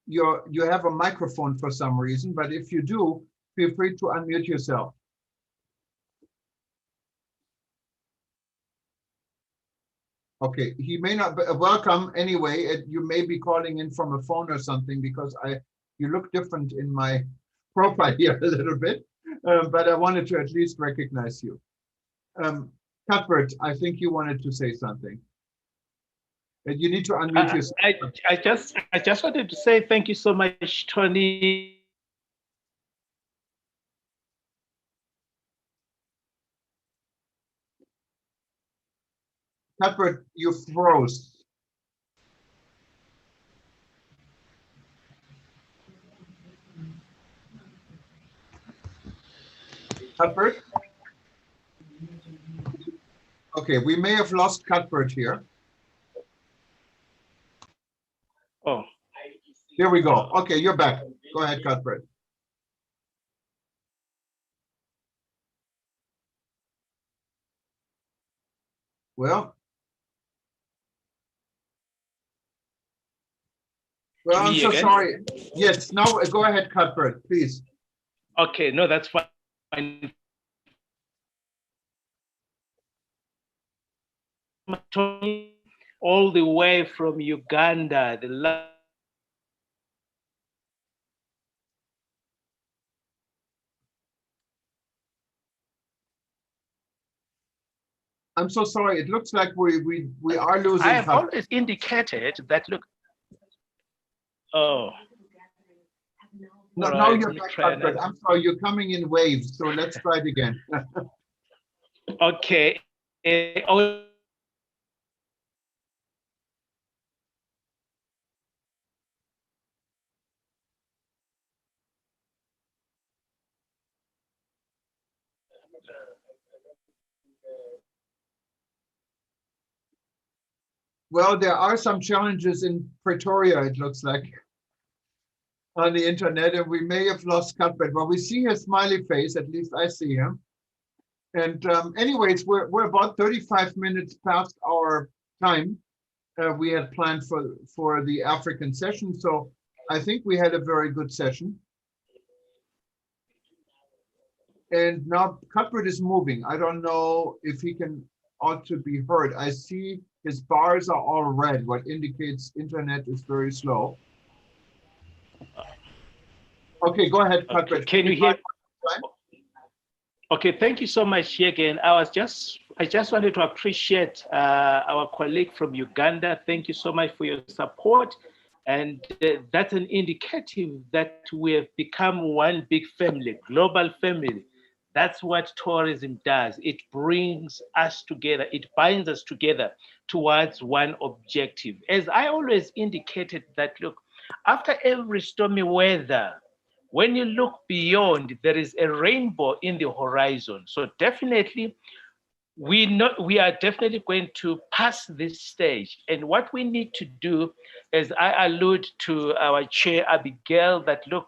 you have a microphone for some reason, but if you do, feel free to unmute yourself. Okay, he may not, but welcome anyway. You may be calling in from a phone or something, because you look different in my profile here a little bit, but I wanted to at least recognize you. Cuthbert, I think you wanted to say something. You need to unmute yourself. I just wanted to say thank you so much, Tony. Cuthbert, you froze. Cuthbert? Okay, we may have lost Cuthbert here. Oh. Here we go. Okay, you're back. Go ahead, Cuthbert. Well, I'm Me so again? sorry. Yes, now go ahead, Cuthbert, please. Okay, no, that's fine. All the way from Uganda, I'm so sorry. It looks like we are losing. I have always indicated that. Look. Oh. No, All now right, you're back, Cuthbert. I'm sorry. You're coming in waves. So let's try it again. Okay. Well, there are some challenges in Pretoria, it looks like, on the internet, and we may have lost Cuthbert. Well, we see his smiley face, at least I see him. And anyways, we're about 35 minutes past our time we had planned for the African session. So I think we had a very good session. And now Cuthbert is moving. I don't know if he ought to be heard. I see his bars are all red, what indicates internet is very slow. Okay, go ahead, Cuthbert. Okay, can you hear? Okay, thank you so much again. I just wanted to appreciate our colleague from Uganda. Thank you so much for your support. And that's an indicative that we have become one big family, global family. That's what tourism does. It brings us together. It binds us together towards one objective. As I always indicated that, look, after every stormy weather, when you look beyond, there is a rainbow in the horizon. So definitely, we are definitely going to pass this stage. And what we need to do, as I allude to our chair, Abigail, that look,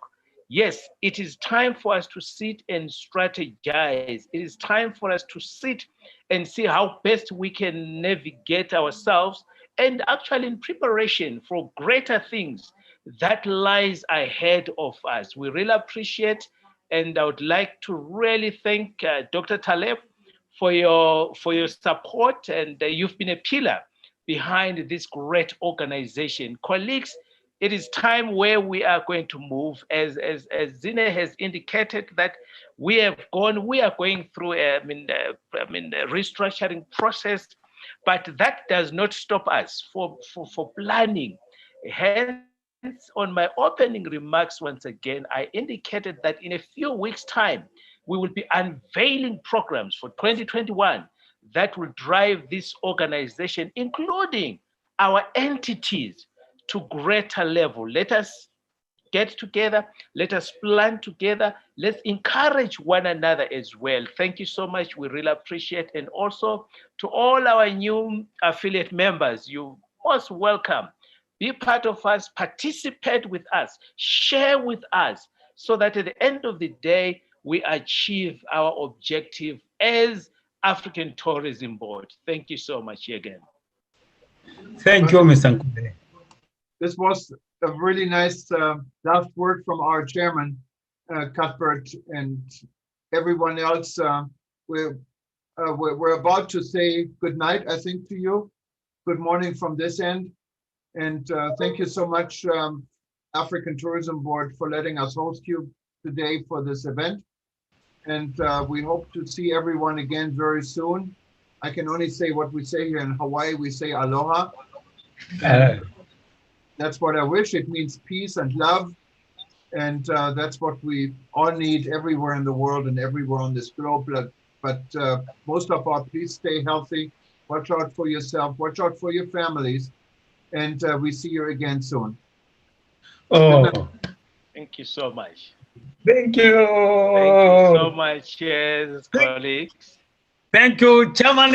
yes, it is time for us to sit and strategize. It is time for us to sit and see how best we can navigate ourselves and actually in preparation for greater things that lies ahead of us. We really appreciate, and I would like to really thank Dr. Taleb for your support, and you've been a pillar behind this great organization. Colleagues, it is time where we are going to move, as Zine has indicated that we are going through a restructuring process, but that does not stop us for planning. Hence, on my opening remarks, once again, I indicated that in a few weeks' time, we will be unveiling programs for 2021 that will drive this organization, including our entities, to greater level. Let us get together. Let us plan together. Let's encourage one another as well. Thank you so much. We really appreciate. And also to all our new affiliate members, you're most welcome. Be part of us, participate with us, share with us, so that at the end of the day, we achieve our objective as African Tourism Board. Thank you so much again. Thank you, Mr. Nkube. This was a really nice last word from our chairman, Cuthbert, and everyone else. We're about to say good night, I think, to you. Good morning from this end. And thank you so much, African Tourism Board, for letting us host you today for this event. And we hope to see everyone again very soon. I can only say what we say here in Hawaii. We say aloha. That's what I wish. It means peace and love. And that's what we all need everywhere in the world and everywhere on this globe. But most of all, please stay healthy. Watch out for yourself. Watch out for your families. And we see you again soon. Oh, thank you so much. Thank you. Thank you so much, colleagues. Thank you, Chairman.